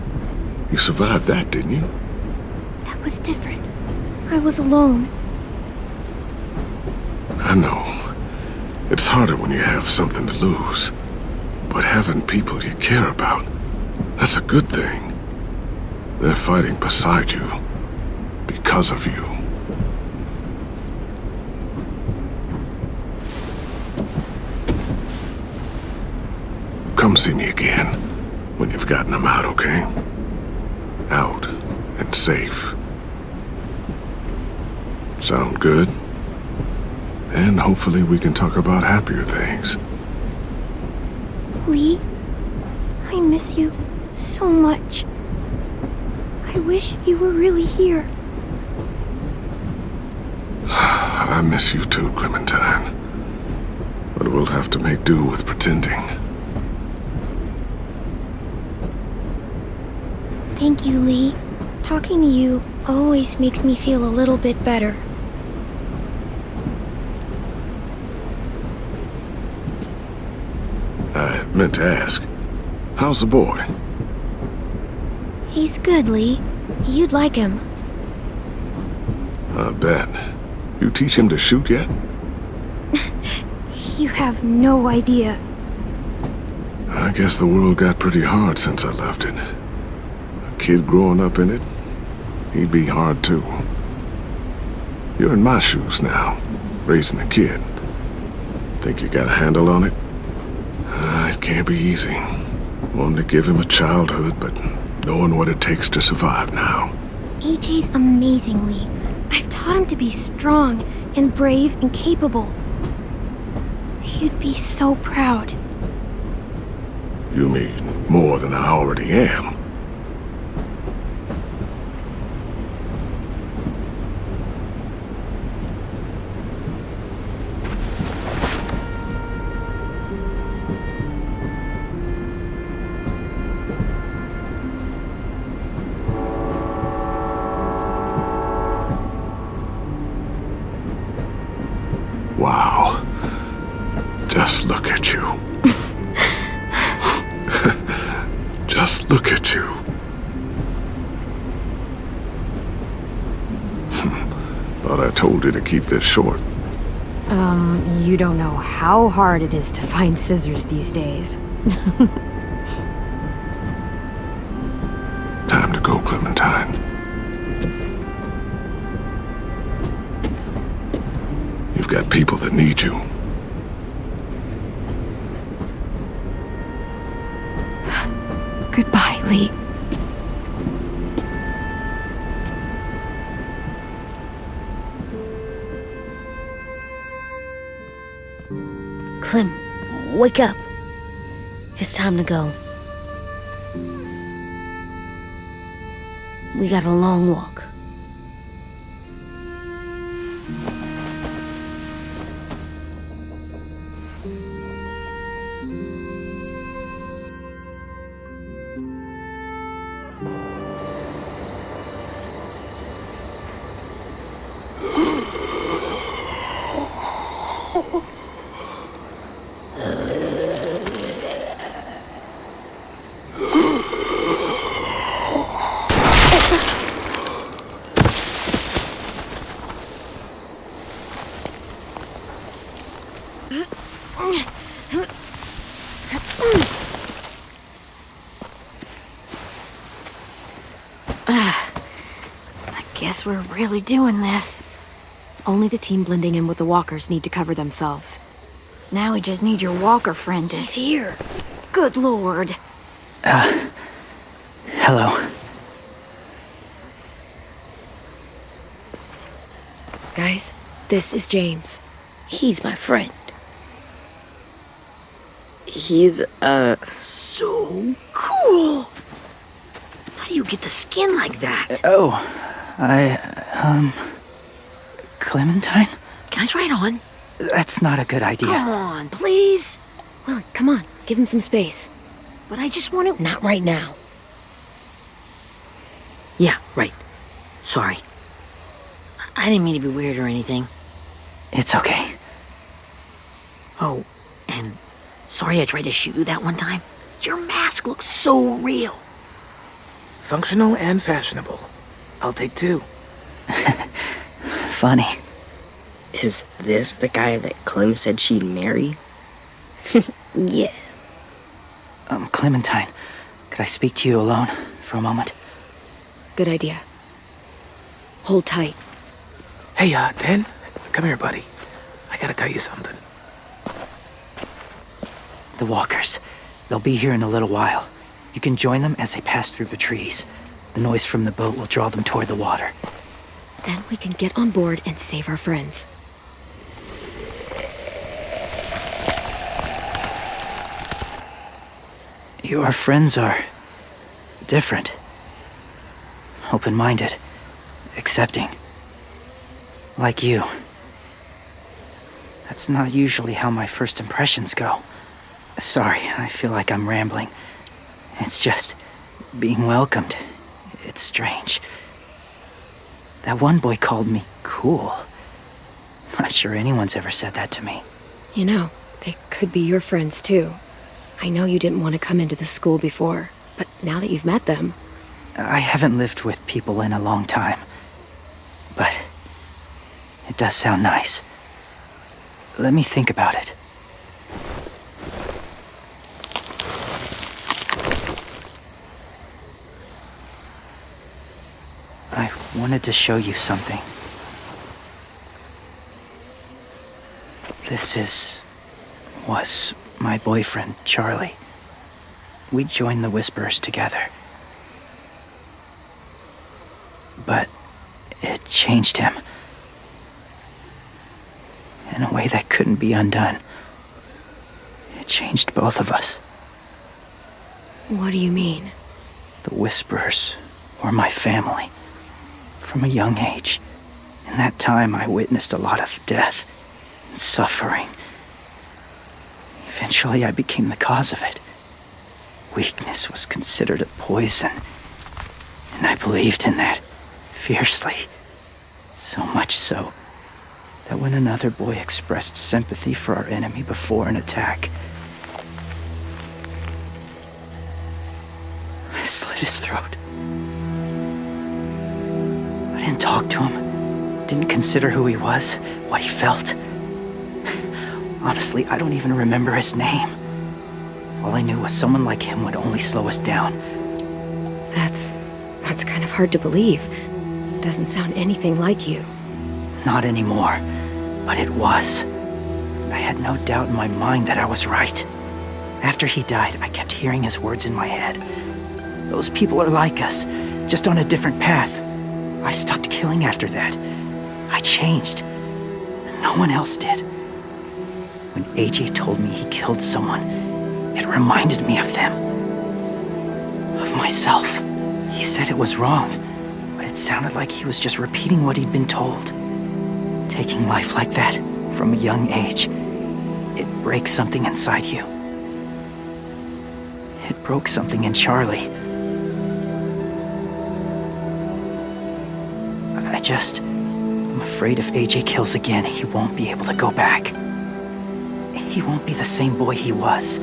You survived that, didn't you? That was different. I was alone. I know. It's harder when you have something to lose. But having people you care about, that's a good thing. They're fighting beside you. Because of you. Come see me again when you've gotten them out, okay? Out and safe. Sound good? And hopefully we can talk about happier things. Lee, I miss you so much. I wish you were really here. I miss you too, Clementine. But we'll have to make do with pretending. Thank you, Lee. Talking to you always makes me feel a little bit better. I meant to ask, how's the boy? He's good, Lee. You'd like him. I bet. You teach him to shoot yet? You have no idea. I guess the world got pretty hard since I left it. A kid growing up in it, he'd be hard too. You're in my shoes now, raising a kid. Think you got a handle on it? It can't be easy. Wanting to give him a childhood, but knowing what it takes to survive now. AJ's amazing, Lee. I've taught him to be strong and brave and capable. He'd be so proud. You mean more than I already am? Just look at you. Thought I told you to keep this short. You don't know how hard it is to find scissors these days. Time to go, Clementine. You've got people that need you. Goodbye, Lee. Clem, wake up. It's time to go. We got a long walk. Guess we're really doing this. Only the team blending in with the walkers need to cover themselves. Now we just need your walker friend to... He's here. Good lord. Hello. Guys, this is James. He's my friend. He's, So cool! How do you get the skin like that? Clementine? Can I try it on? That's not a good idea. Come on, please. Willie, come on. Give him some space. But I just want to... Not right now. Yeah, right. Sorry. I didn't mean to be weird or anything. It's okay. Oh, and sorry I tried to shoot you that one time. Your mask looks so real. Functional and fashionable. I'll take 2. Funny. is this the guy that Clem said she'd marry? Yeah. Clementine, could I speak to you alone for a moment? Good idea. Hold tight. Hey, Ten, come here, buddy. I gotta tell you something. The walkers. They'll be here in a little while. You can join them as they pass through the trees. The noise from the boat will draw them toward the water. Then we can get on board and save our friends. Your friends are different. Open-minded. Accepting. Like you. That's not usually how my first impressions go. Sorry, I feel like I'm rambling. It's just being welcomed. It's strange. That one boy called me cool. Not sure anyone's ever said that to me. You know, they could be your friends too. I know you didn't want to come into the school before, but now that you've met them... I haven't lived with people in a long time. But it does sound nice. Let me think about it. I wanted to show you something. This was my boyfriend, Charlie. We joined the Whisperers together. But it changed him. In a way that couldn't be undone. It changed both of us. What do you mean? The Whisperers were my family. From a young age. In that time, I witnessed a lot of death and suffering. Eventually, I became the cause of it. Weakness was considered a poison. And I believed in that fiercely. So much so that when another boy expressed sympathy for our enemy before an attack, I slit his throat. I didn't talk to him. Didn't consider who he was, what he felt. Honestly, I don't even remember his name. All I knew was someone like him would only slow us down. That's kind of hard to believe. Doesn't sound anything like you. Not anymore, but it was. I had no doubt in my mind that I was right. After he died, I kept hearing his words in my head. Those people are like us, just on a different path. I stopped killing after that. I changed. No one else did. When AJ told me he killed someone, it reminded me of them. Of myself. He said it was wrong, but it sounded like he was just repeating what he'd been told. Taking life like that, from a young age, it breaks something inside you. It broke something in Charlie. I'm afraid if AJ kills again, he won't be able to go back. He won't be the same boy he was.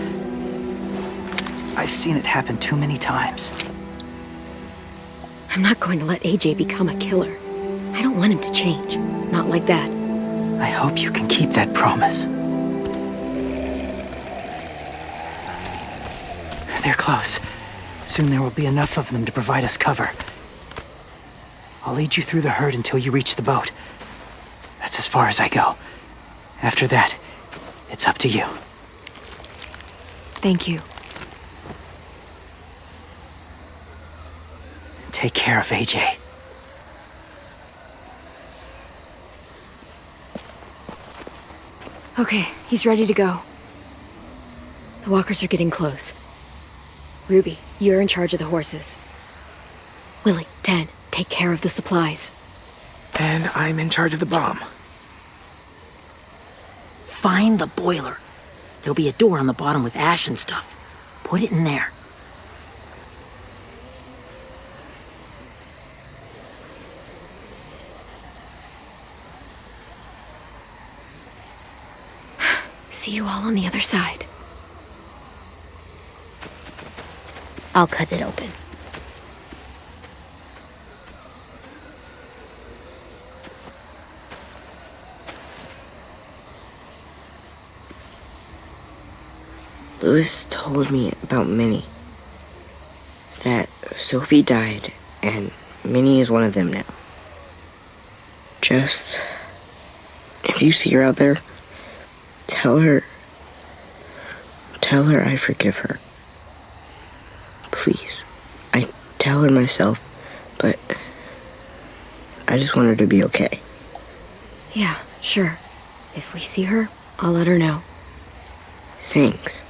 I've seen it happen too many times. I'm not going to let AJ become a killer. I don't want him to change. Not like that. I hope you can keep that promise. They're close. Soon there will be enough of them to provide us cover. I'll lead you through the herd until you reach the boat. That's as far as I go. After that, it's up to you. Thank you. Take care of AJ. Okay, he's ready to go. The walkers are getting close. Ruby, you're in charge of the horses. Willie, Dan, take care of the supplies. And I'm in charge of the bomb. Find the boiler. There'll be a door on the bottom with ash and stuff. Put it in there. See you all on the other side. I'll cut it open. Louis told me about Minnie. That Sophie died, and Minnie is one of them now. Just, if you see her out there, tell her I forgive her. Please. I tell her myself, but I just want her to be okay. Yeah, sure. If we see her, I'll let her know. Thanks.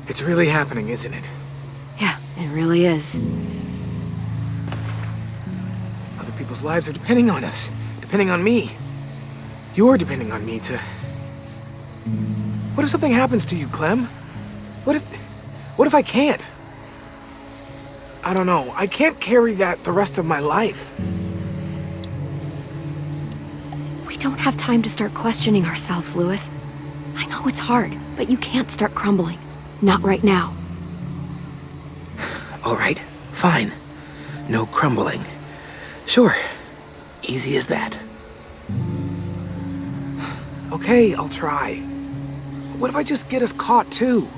It's really happening, isn't it? Yeah, it really is. Other people's lives are depending on us. Depending on me. You're depending on me to... What if something happens to you, Clem? What if I can't? I don't know. I can't carry that the rest of my life. We don't have time to start questioning ourselves, Louis. I know it's hard, but you can't start crumbling. Not right now. All right, fine. No crumbling. Sure. Easy as that. Okay, I'll try. What if I just get us caught too?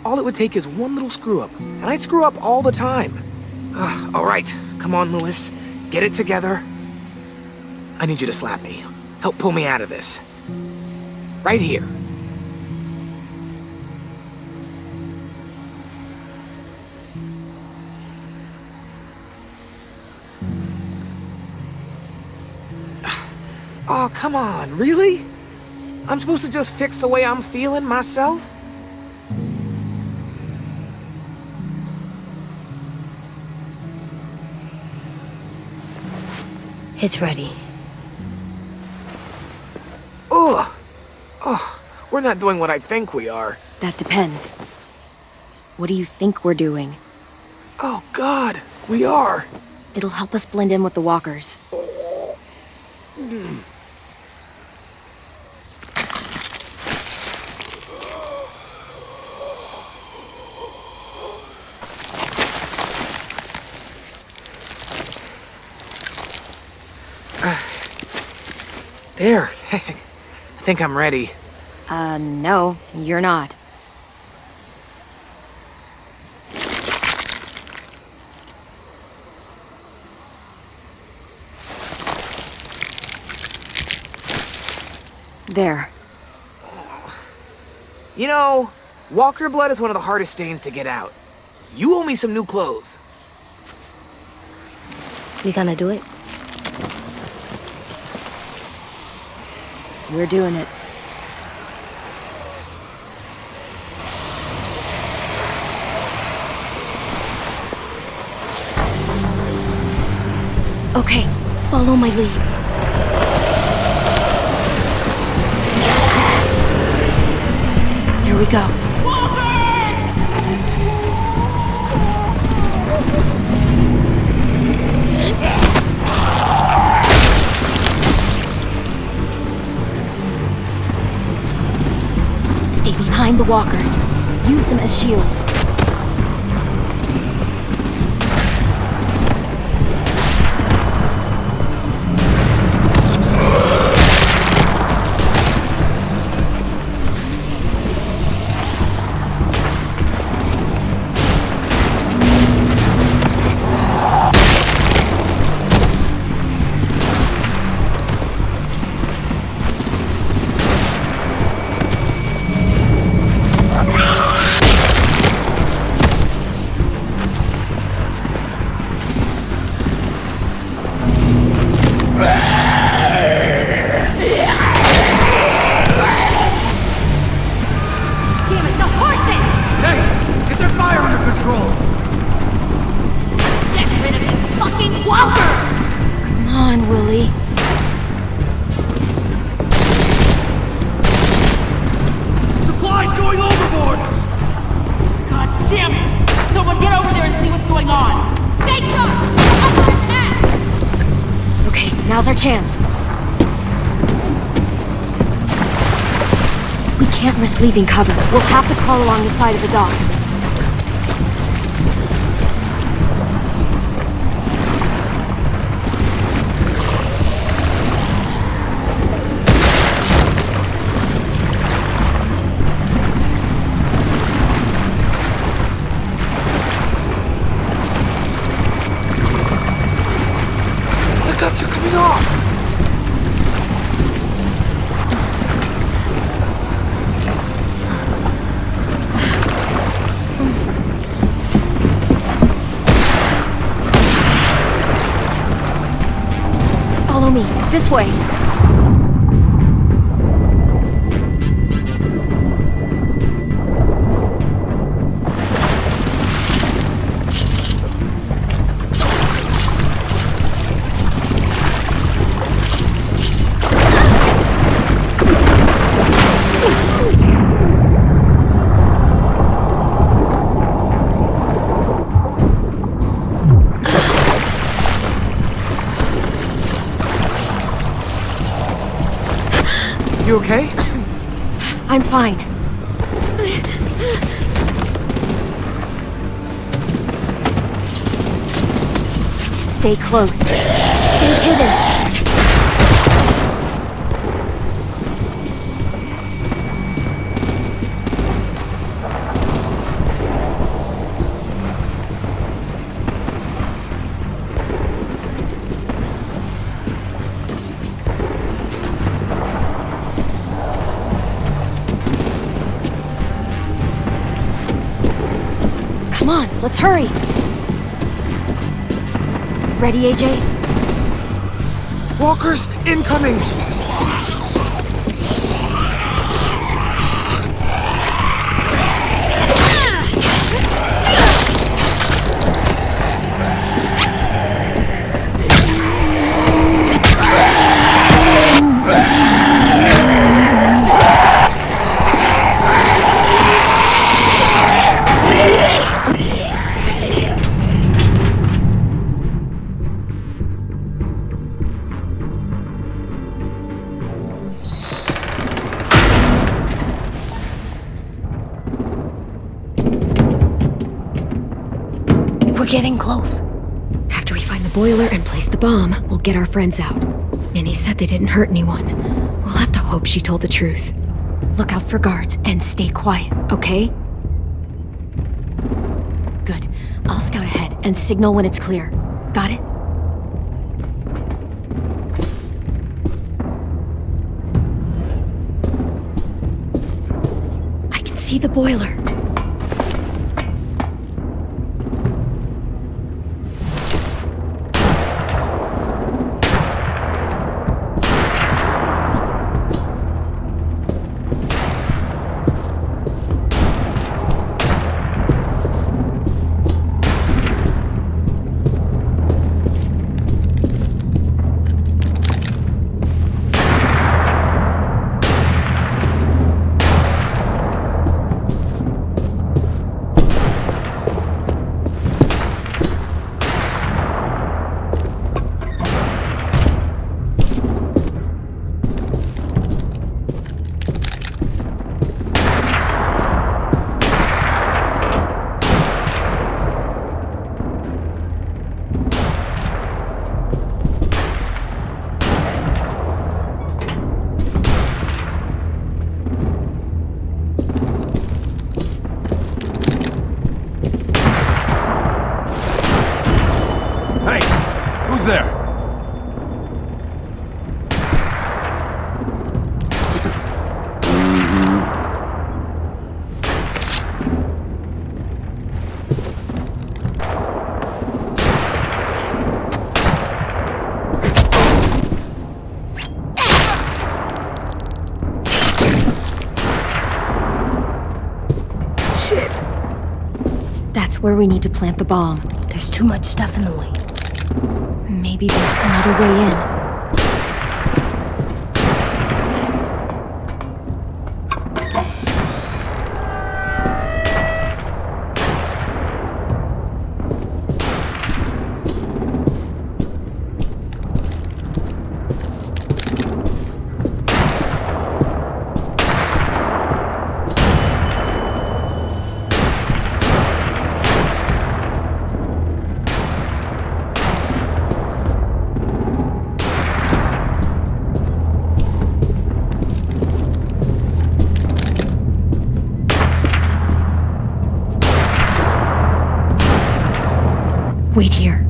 All it would take is one little screw up, and I'd screw up all the time. All right, come on, Louis. Get it together. I need you to slap me. Help pull me out of this. Right here. Oh, come on, really? I'm supposed to just fix the way I'm feeling myself? It's ready. Ugh! Oh, we're not doing what I think we are. That depends. What do you think we're doing? Oh, God, we are. It'll help us blend in with the walkers. There. I think I'm ready. No, you're not. There. You know, walker blood is one of the hardest stains to get out. You owe me some new clothes. We gonna do it? We're doing it. Okay, follow my lead. Here we go. Stay behind the walkers. Use them as shields. Now's our chance. We can't risk leaving cover. We'll have to crawl along the side of the dock. The guts are coming off! Follow me. This way. You okay? I'm fine. Stay close. Stay hidden. Come on, let's hurry. Ready, AJ? Walkers incoming! getting close. After we find the boiler and place the bomb, we'll get our friends out. Minnie said they didn't hurt anyone. We'll have to hope she told the truth. Look out for guards and stay quiet, okay? Good. I'll scout ahead and signal when it's clear. Got it? I can see the boiler. there? Shit! That's where we need to plant the bomb. There's too much stuff in the way. Maybe there's another way in. Wait here.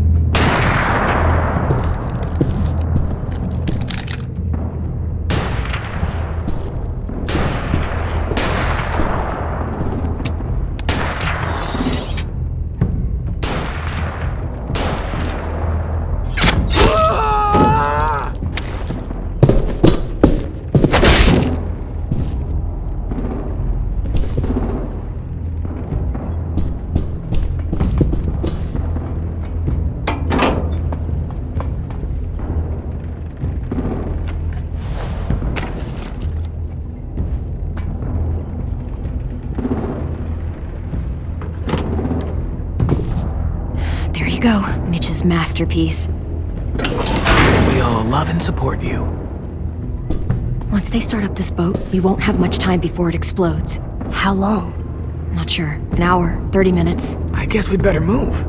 There you go, Mitch's masterpiece. We'll love and support you. Once they start up this boat, we won't have much time before it explodes. How long? Not sure. An hour, 30 minutes. I guess we'd better move.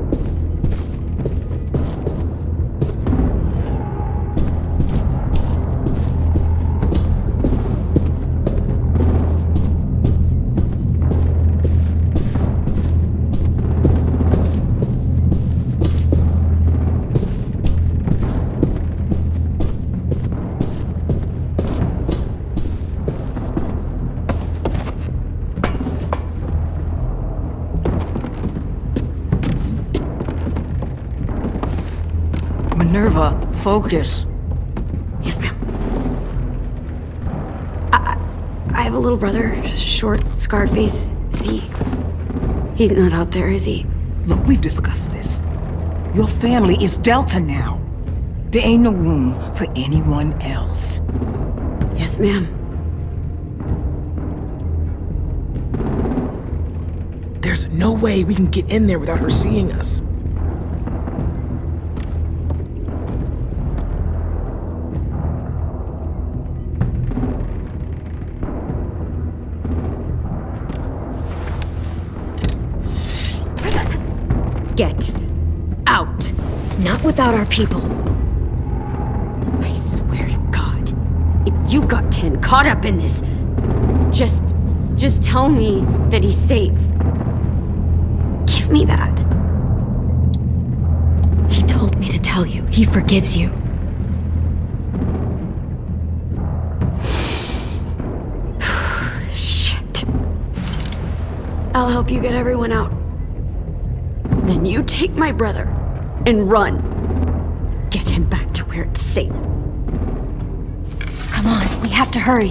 Minerva, focus. Yes, ma'am. I have a little brother, short, scarred face. He's not out there, is he? Look, we've discussed this. Your family is Delta now. There ain't no room for anyone else. Yes, ma'am. There's no way we can get in there without her seeing us. Get out. Not without our people. I swear to God, if you got 10 caught up in this, just tell me that he's safe. Give me that. He told me to tell you. He forgives you. Shit. I'll help you get everyone out. Then you take my brother and run. Get him back to where it's safe. Come on, we have to hurry.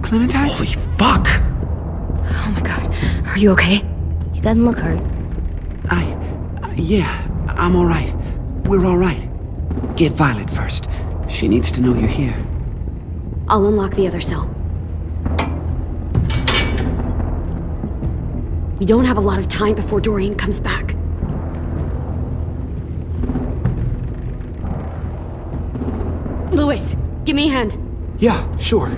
Clementine? Holy fuck! Oh my god, are you okay? He doesn't look hurt. Yeah, I'm alright. We're alright. Get Violet first. She needs to know you're here. I'll unlock the other cell. We don't have a lot of time before Doreen comes back. Lewis, give me a hand. Yeah, sure.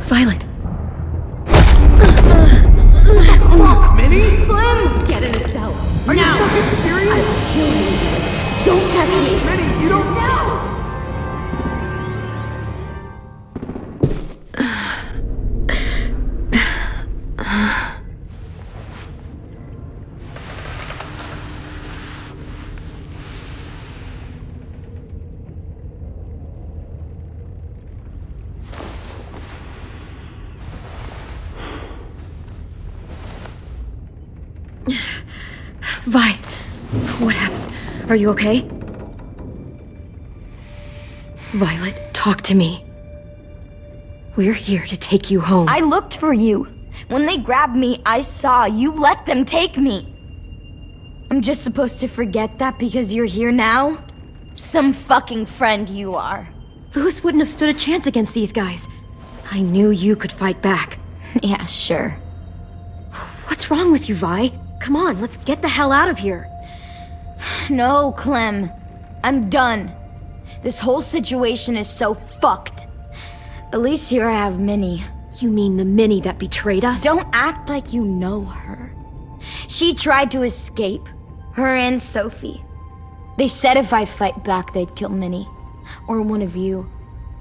Violet. Fuck, Minnie! Clem! Get in the cell. Are now! you fucking serious? I will kill you. Don't touch me! Minnie, you don't... Vi, what happened? Are you okay? Violet, talk to me. We're here to take you home. I looked for you. When they grabbed me, I saw you let them take me. I'm just supposed to forget that because you're here now? Some fucking friend you are. Lewis wouldn't have stood a chance against these guys. I knew you could fight back. Yeah, sure. What's wrong with you, Vi? Come on, let's get the hell out of here. No, Clem. I'm done. This whole situation is so fucked. At least here I have Minnie. You mean the Minnie that betrayed us? Don't act like you know her. She tried to escape. Her and Sophie. They said if I fight back, they'd kill Minnie. Or one of you.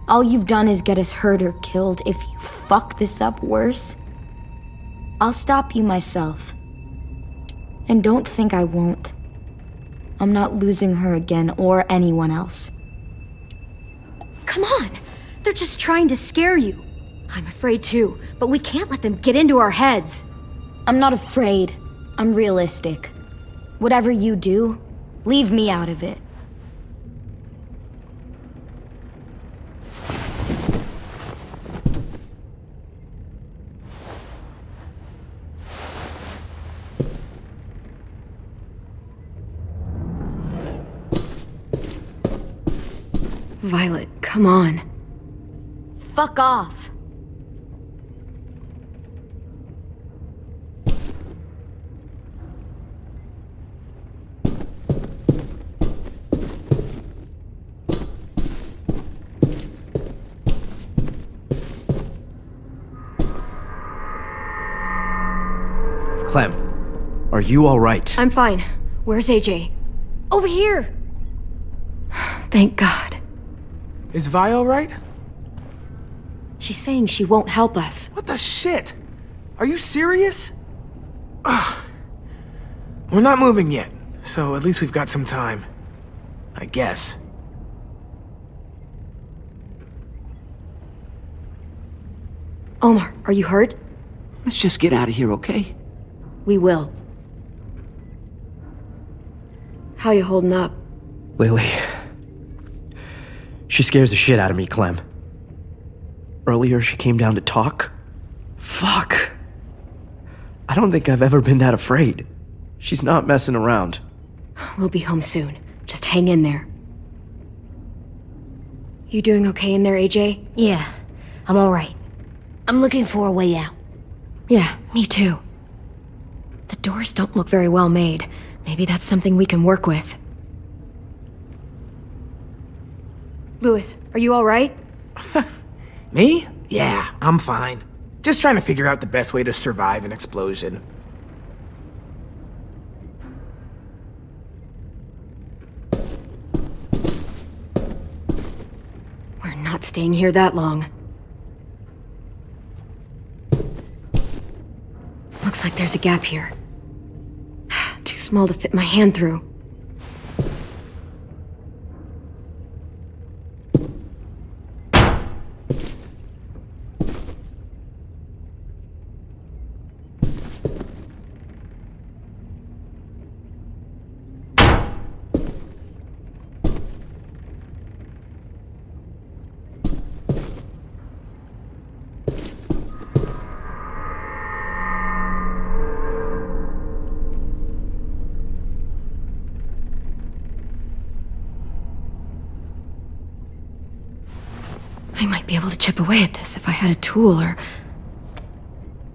All you've done is get us hurt or killed. If you fuck this up worse, I'll stop you myself. And don't think I won't. I'm not losing her again or anyone else. Come on! They're just trying to scare you. I'm afraid too, but we can't let them get into our heads. I'm not afraid. I'm realistic. Whatever you do, leave me out of it. Violet, come on. Fuck off. Clem, are you alright? I'm fine. Where's AJ? Over here! Thank God. Is Vi alright? She's saying she won't help us. What the shit? Are you serious? Ugh. We're not moving yet, so at least we've got some time. I guess. Omar, are you hurt? Let's just get out of here, okay? We will. How you holding up? Lily. She scares the shit out of me, Clem. Earlier, she came down to talk. Fuck. I don't think I've ever been that afraid. She's not messing around. We'll be home soon. Just hang in there. You doing okay in there, AJ? Yeah, I'm alright. I'm looking for a way out. Yeah, me too. The doors don't look very well made. Maybe that's something we can work with. Lewis, are you alright? Me? Yeah, I'm fine. Just trying to figure out the best way to survive an explosion. We're not staying here that long. Looks like there's a gap here. Too small to fit my hand through. I might be able to chip away at this if I had a tool or...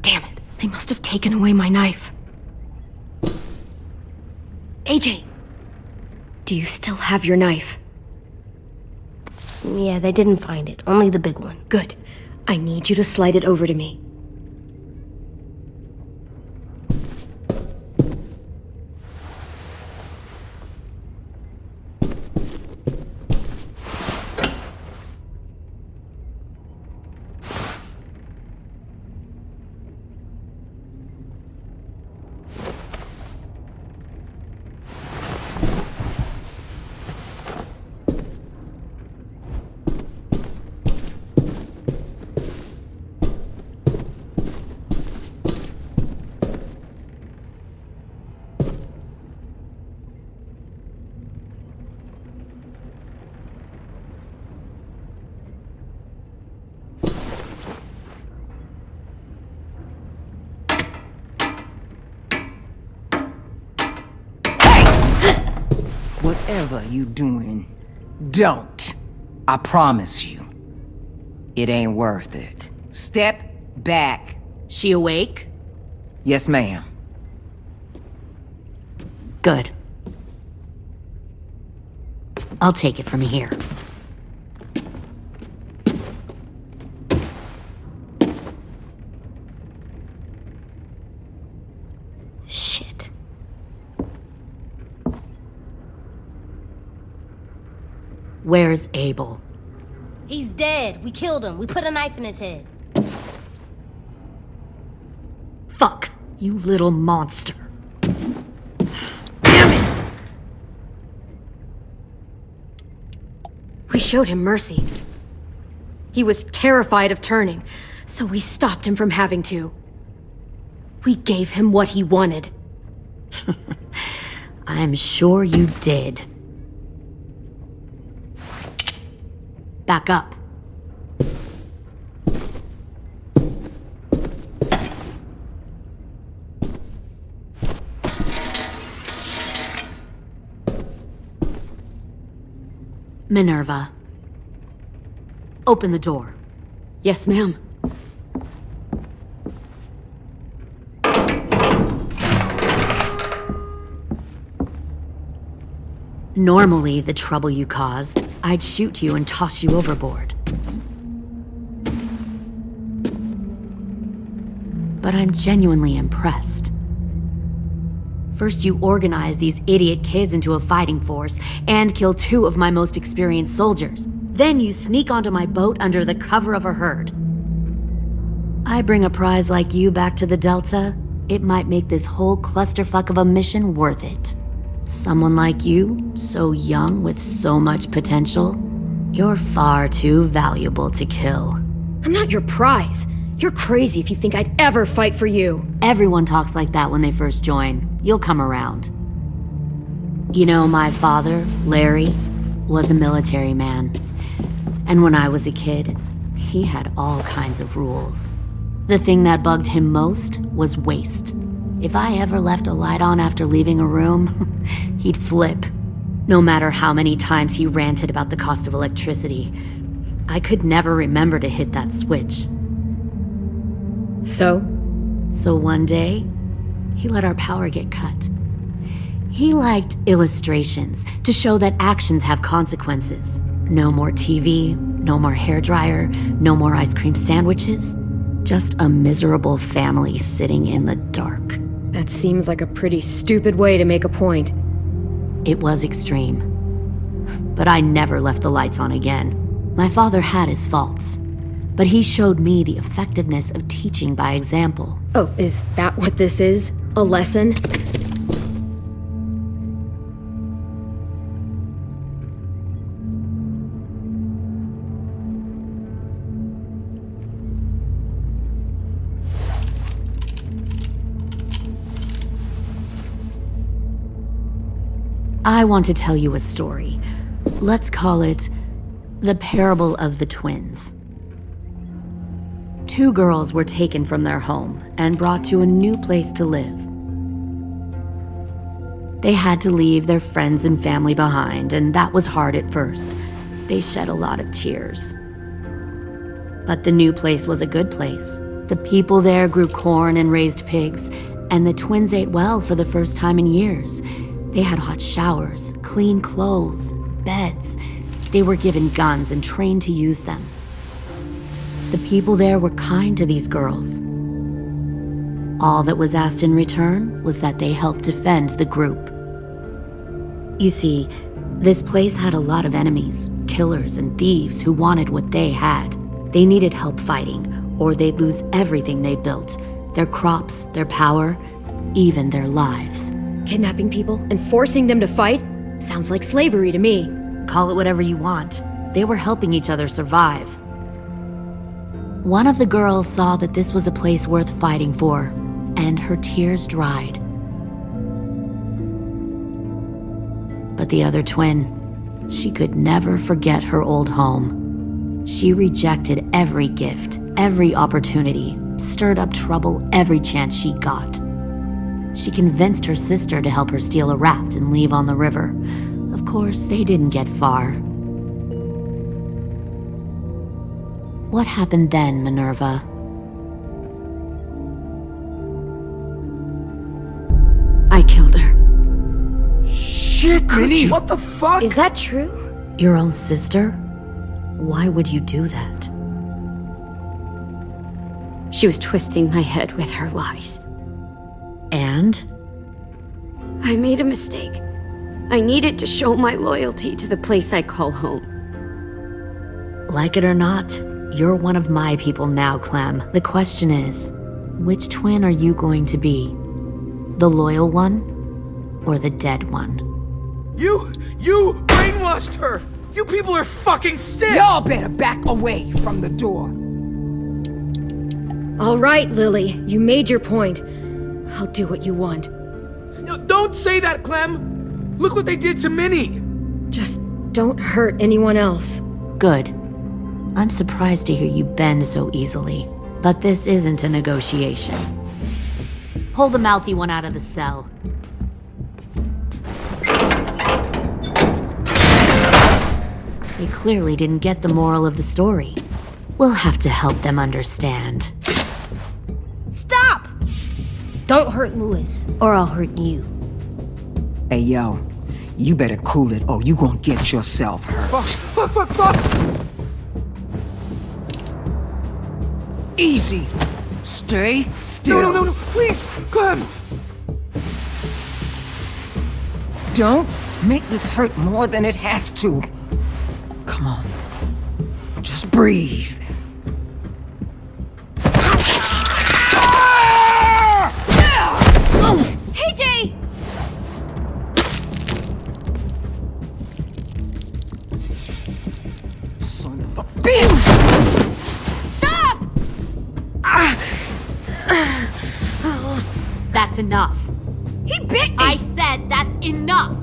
Damn it, they must have taken away my knife. AJ! Do you still have your knife? Yeah, they didn't find it. Only the big one. Good. I need you to slide it over to me. Whatever you doing, don't. I promise you. It ain't worth it. Step back. She awake? Yes, ma'am. Good. I'll take it from here. Shit. Where's Abel? He's dead. We killed him. We put a knife in his head. Fuck, you little monster. Damn it! We showed him mercy. He was terrified of turning, so we stopped him from having to. We gave him what he wanted. I'm sure you did. Back up. Minerva. Open the door. Yes, ma'am. Normally, the trouble you caused, I'd shoot you and toss you overboard. But I'm genuinely impressed. First, you organize these idiot kids into a fighting force and kill 2 of my most experienced soldiers. Then you sneak onto my boat under the cover of a herd. I bring a prize like you back to the Delta, it might make this whole clusterfuck of a mission worth it. Someone like you, so young with so much potential, you're far too valuable to kill. I'm not your prize. You're crazy if you think I'd ever fight for you. Everyone talks like that when they first join. You'll come around. You know, my father, Larry, was a military man. And when I was a kid, he had all kinds of rules. The thing that bugged him most was waste. If I ever left a light on after leaving a room, he'd flip. No matter how many times he ranted about the cost of electricity, I could never remember to hit that switch. So one day, he let our power get cut. He liked illustrations to show that actions have consequences. No more TV, No more hairdryer, no more ice cream sandwiches. Just a miserable family sitting in the dark. That seems like a pretty stupid way to make a point. It was extreme. But I never left the lights on again. My father had his faults, but he showed me the effectiveness of teaching by example. Oh, is that what this is? A lesson? I want to tell you a story. Let's call it the Parable of the Twins. 2 girls were taken from their home and brought to a new place to live. They had to leave their friends and family behind, and that was hard at first. They shed a lot of tears. But the new place was a good place. The people there grew corn and raised pigs, and the twins ate well for the first time in years. They had hot showers, clean clothes, beds. They were given guns and trained to use them. The people there were kind to these girls. All that was asked in return was that they help defend the group. You see, this place had a lot of enemies, killers and thieves who wanted what they had. They needed help fighting, or they'd lose everything they built, their crops, their power, even their lives. Kidnapping people and forcing them to fight? Sounds like slavery to me. Call it whatever you want. They were helping each other survive. One of the girls saw that this was a place worth fighting for, and her tears dried. But the other twin, she could never forget her old home. She rejected every gift, every opportunity, stirred up trouble every chance she got. She convinced her sister to help her steal a raft and leave on the river. Of course, they didn't get far. What happened then, Minerva? I killed her. Shit, Minnie! What the fuck? Is that true? Your own sister? Why would you do that? She was twisting my head with her lies. And? I made a mistake. I needed to show my loyalty to the place I call home. Like it or not, you're one of my people now, Clem. The question is, which twin are you going to be? The loyal one or the dead one? You brainwashed her! You people are fucking sick! Y'all better back away from the door. All right, Lily, you made your point. I'll do what you want. No, don't say that, Clem! Look what they did to Minnie! Just don't hurt anyone else. Good. I'm surprised to hear you bend so easily. But this isn't a negotiation. Pull the mouthy one out of the cell. They clearly didn't get the moral of the story. We'll have to help them understand. Stop! Don't hurt Louis, or I'll hurt you. Hey, yo. You better cool it, or you gonna get yourself hurt. Fuck! Easy. Stay still. No, please, Clem! Don't make this hurt more than it has to. Come on. Just breathe. Hey, Jay! Son of a bitch! Stop! That's enough. He bit me! I said that's enough!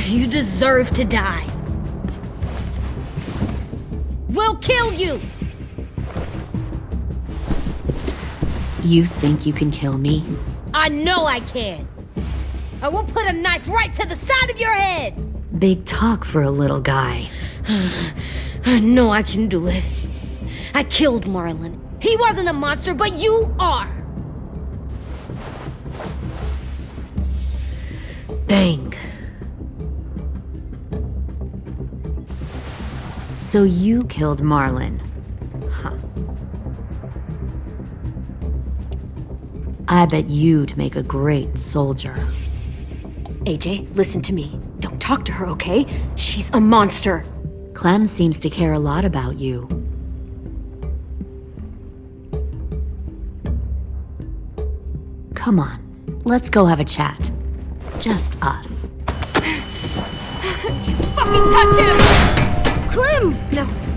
You deserve to die. We'll kill you! You think you can kill me? I know I can. I will put a knife right to the side of your head. Big talk for a little guy. I know I can do it. I killed Marlon. He wasn't a monster, but you are. Dang. So you killed Marlon. Huh. I bet you'd make a great soldier. AJ, listen to me. Don't talk to her, okay? She's a monster. Clem seems to care a lot about you. Come on, let's go have a chat. Just us. Fucking touch him! Clem!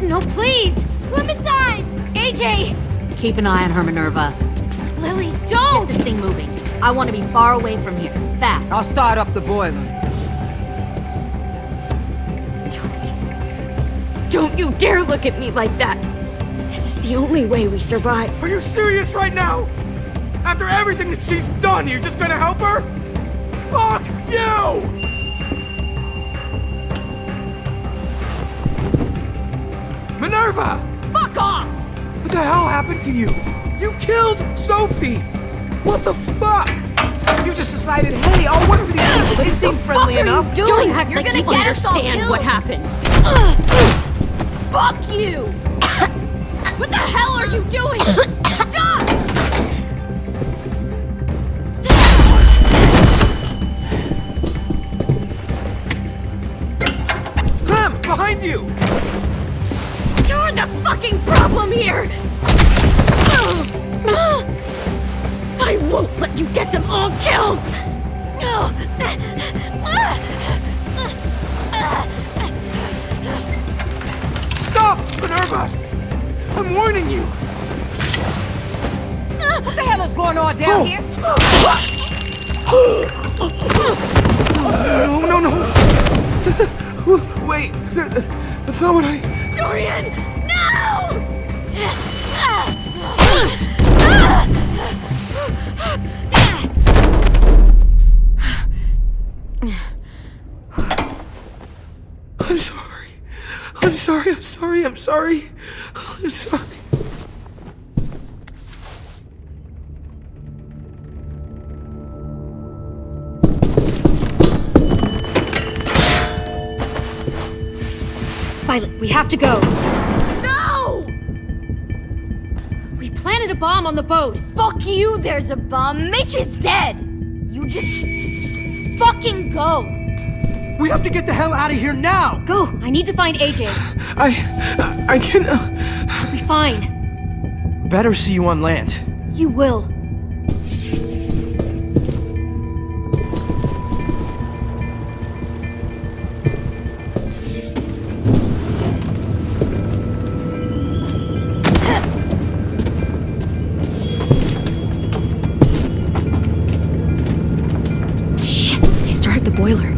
No, please! Clementine! AJ! Keep an eye on her, Minerva. Lily, don't! Get this thing moving. I want to be far away from here. Fast. I'll start up the boiler. Don't you dare look at me like that! This is the only way we survive. Are you serious right now? After everything that she's done, you're just gonna help her? Fuck you! Minerva! Fuck off! What the hell happened to you? You killed Sophie! What the fuck? You just decided, hey, I'll work for these people. They seem friendly enough. Don't act You're like gonna you get us all understand what killed. happened. Fuck you! What the hell are you doing? Stop! Clem, behind you! You're the fucking problem here! I won't let you get them all killed! Stop, Minerva! I'm warning you! What the hell is going on down here? No. Wait, that's not what I... Dorian, no! I'm sorry. I'm sorry. Violet, we have to go. No! We planted a bomb on the boat. Fuck you, there's a bomb. Mitch is dead. You just fucking go. We have to get the hell out of here now! Go! I need to find AJ. I can... We'll be fine. Better see you on land. You will. Shit! They started the boiler.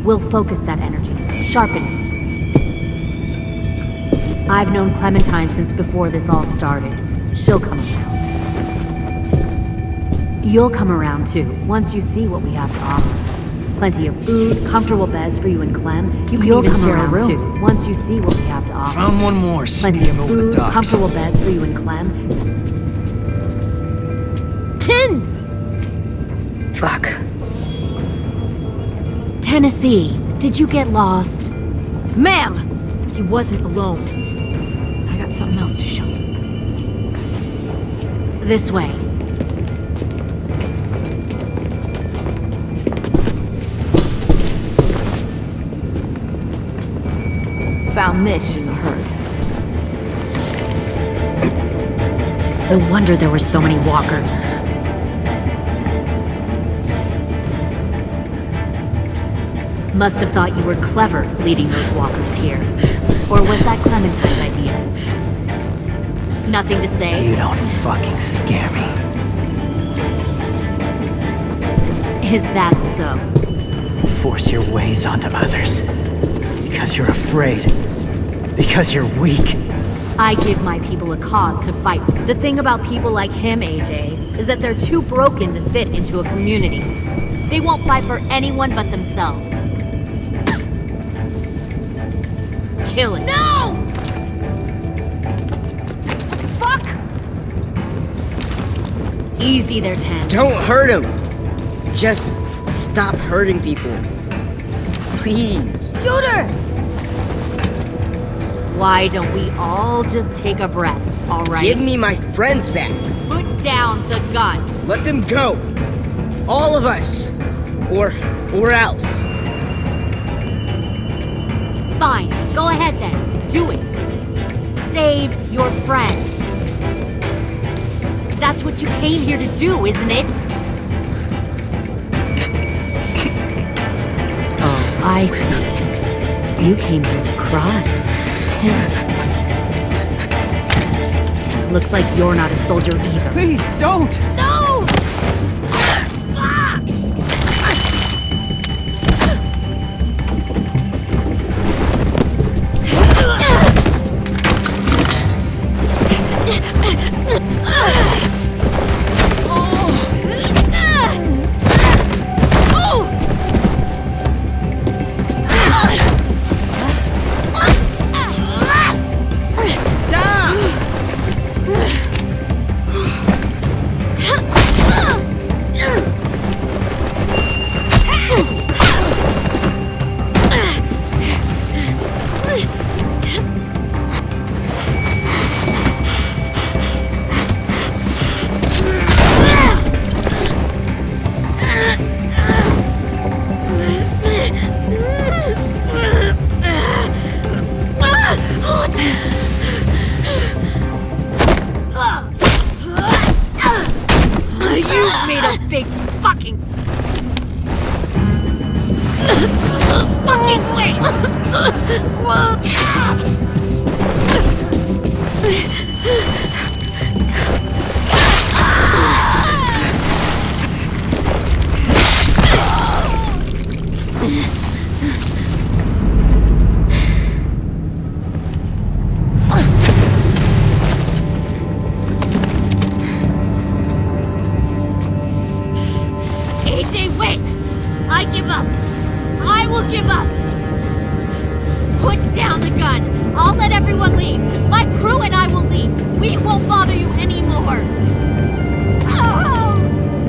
We'll focus that energy, sharpen it. I've known Clementine since before this all started. She'll come around. You'll come around too, once you see what we have to offer. Plenty of food, comfortable beds for you and Clem. You'll come around too, once you see what we have to offer. Found one more Plenty sneaking of over the food, docks. comfortable beds for you and Clem. 10! Fuck. Tennessee, did you get lost? Ma'am! He wasn't alone. I got something else to show you. This way. Found this in the herd. No wonder there were so many walkers. Must have thought you were clever leading those walkers here. Or was that Clementine's idea? Nothing to say? You don't fucking scare me. Is that so? Force your ways onto others. Because you're afraid. Because you're weak. I give my people a cause to fight. The thing about people like him, AJ, is that they're too broken to fit into a community. They won't fight for anyone but themselves. Kill it. No! Fuck! Easy there, 10. Don't hurt him. Just stop hurting people. Please. Shoot her! Why don't we all just take a breath, all right? Give me my friends back. Put down the gun. Let them go. All of us. Or else. Fine, go ahead then. Do it. Save your friends. That's what you came here to do, isn't it? Oh, I see. You came here to cry. Tim. Looks like you're not a soldier either. Please, don't! No!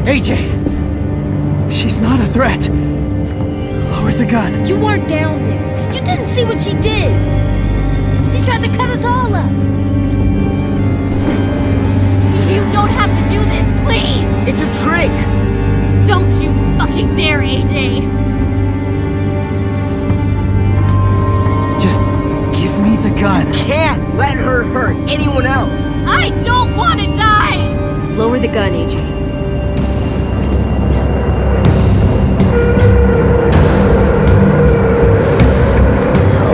AJ! She's not a threat. Lower the gun. You weren't down there. You didn't see what she did. She tried to cut us all up. You don't have to do this, please! It's a trick! Don't you fucking dare, AJ! Just give me the gun. Can't let her hurt anyone else. I don't want to die! Lower the gun, AJ.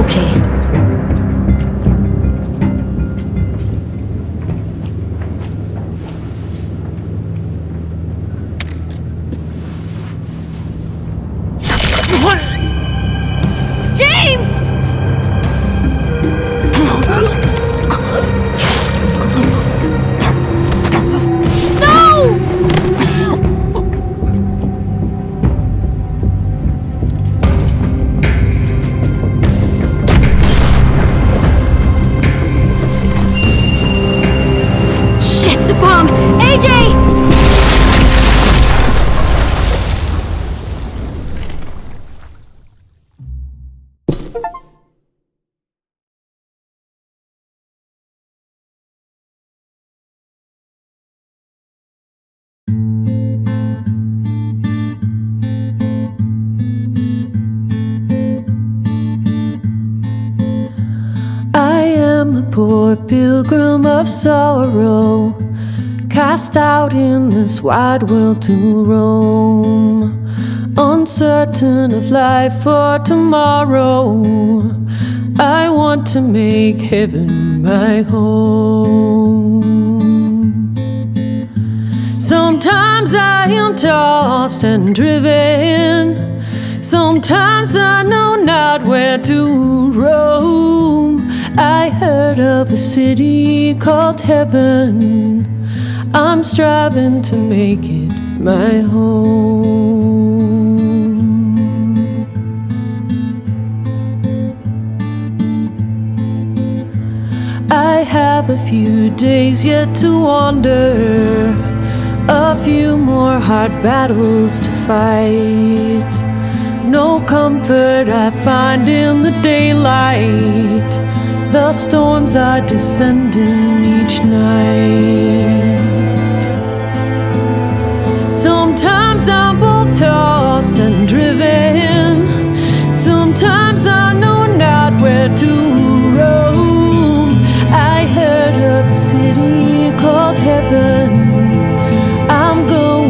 Okay. James! No! Poor pilgrim of sorrow, cast out in this wide world to roam, uncertain of life for tomorrow. I want to make heaven my home. Sometimes I am tossed and driven, sometimes I know not where to roam. I heard of a city called heaven. I'm striving to make it my home. I have a few days yet to wander, A few more hard battles to fight. No comfort I find in the daylight. The storms are descending each night. Sometimes I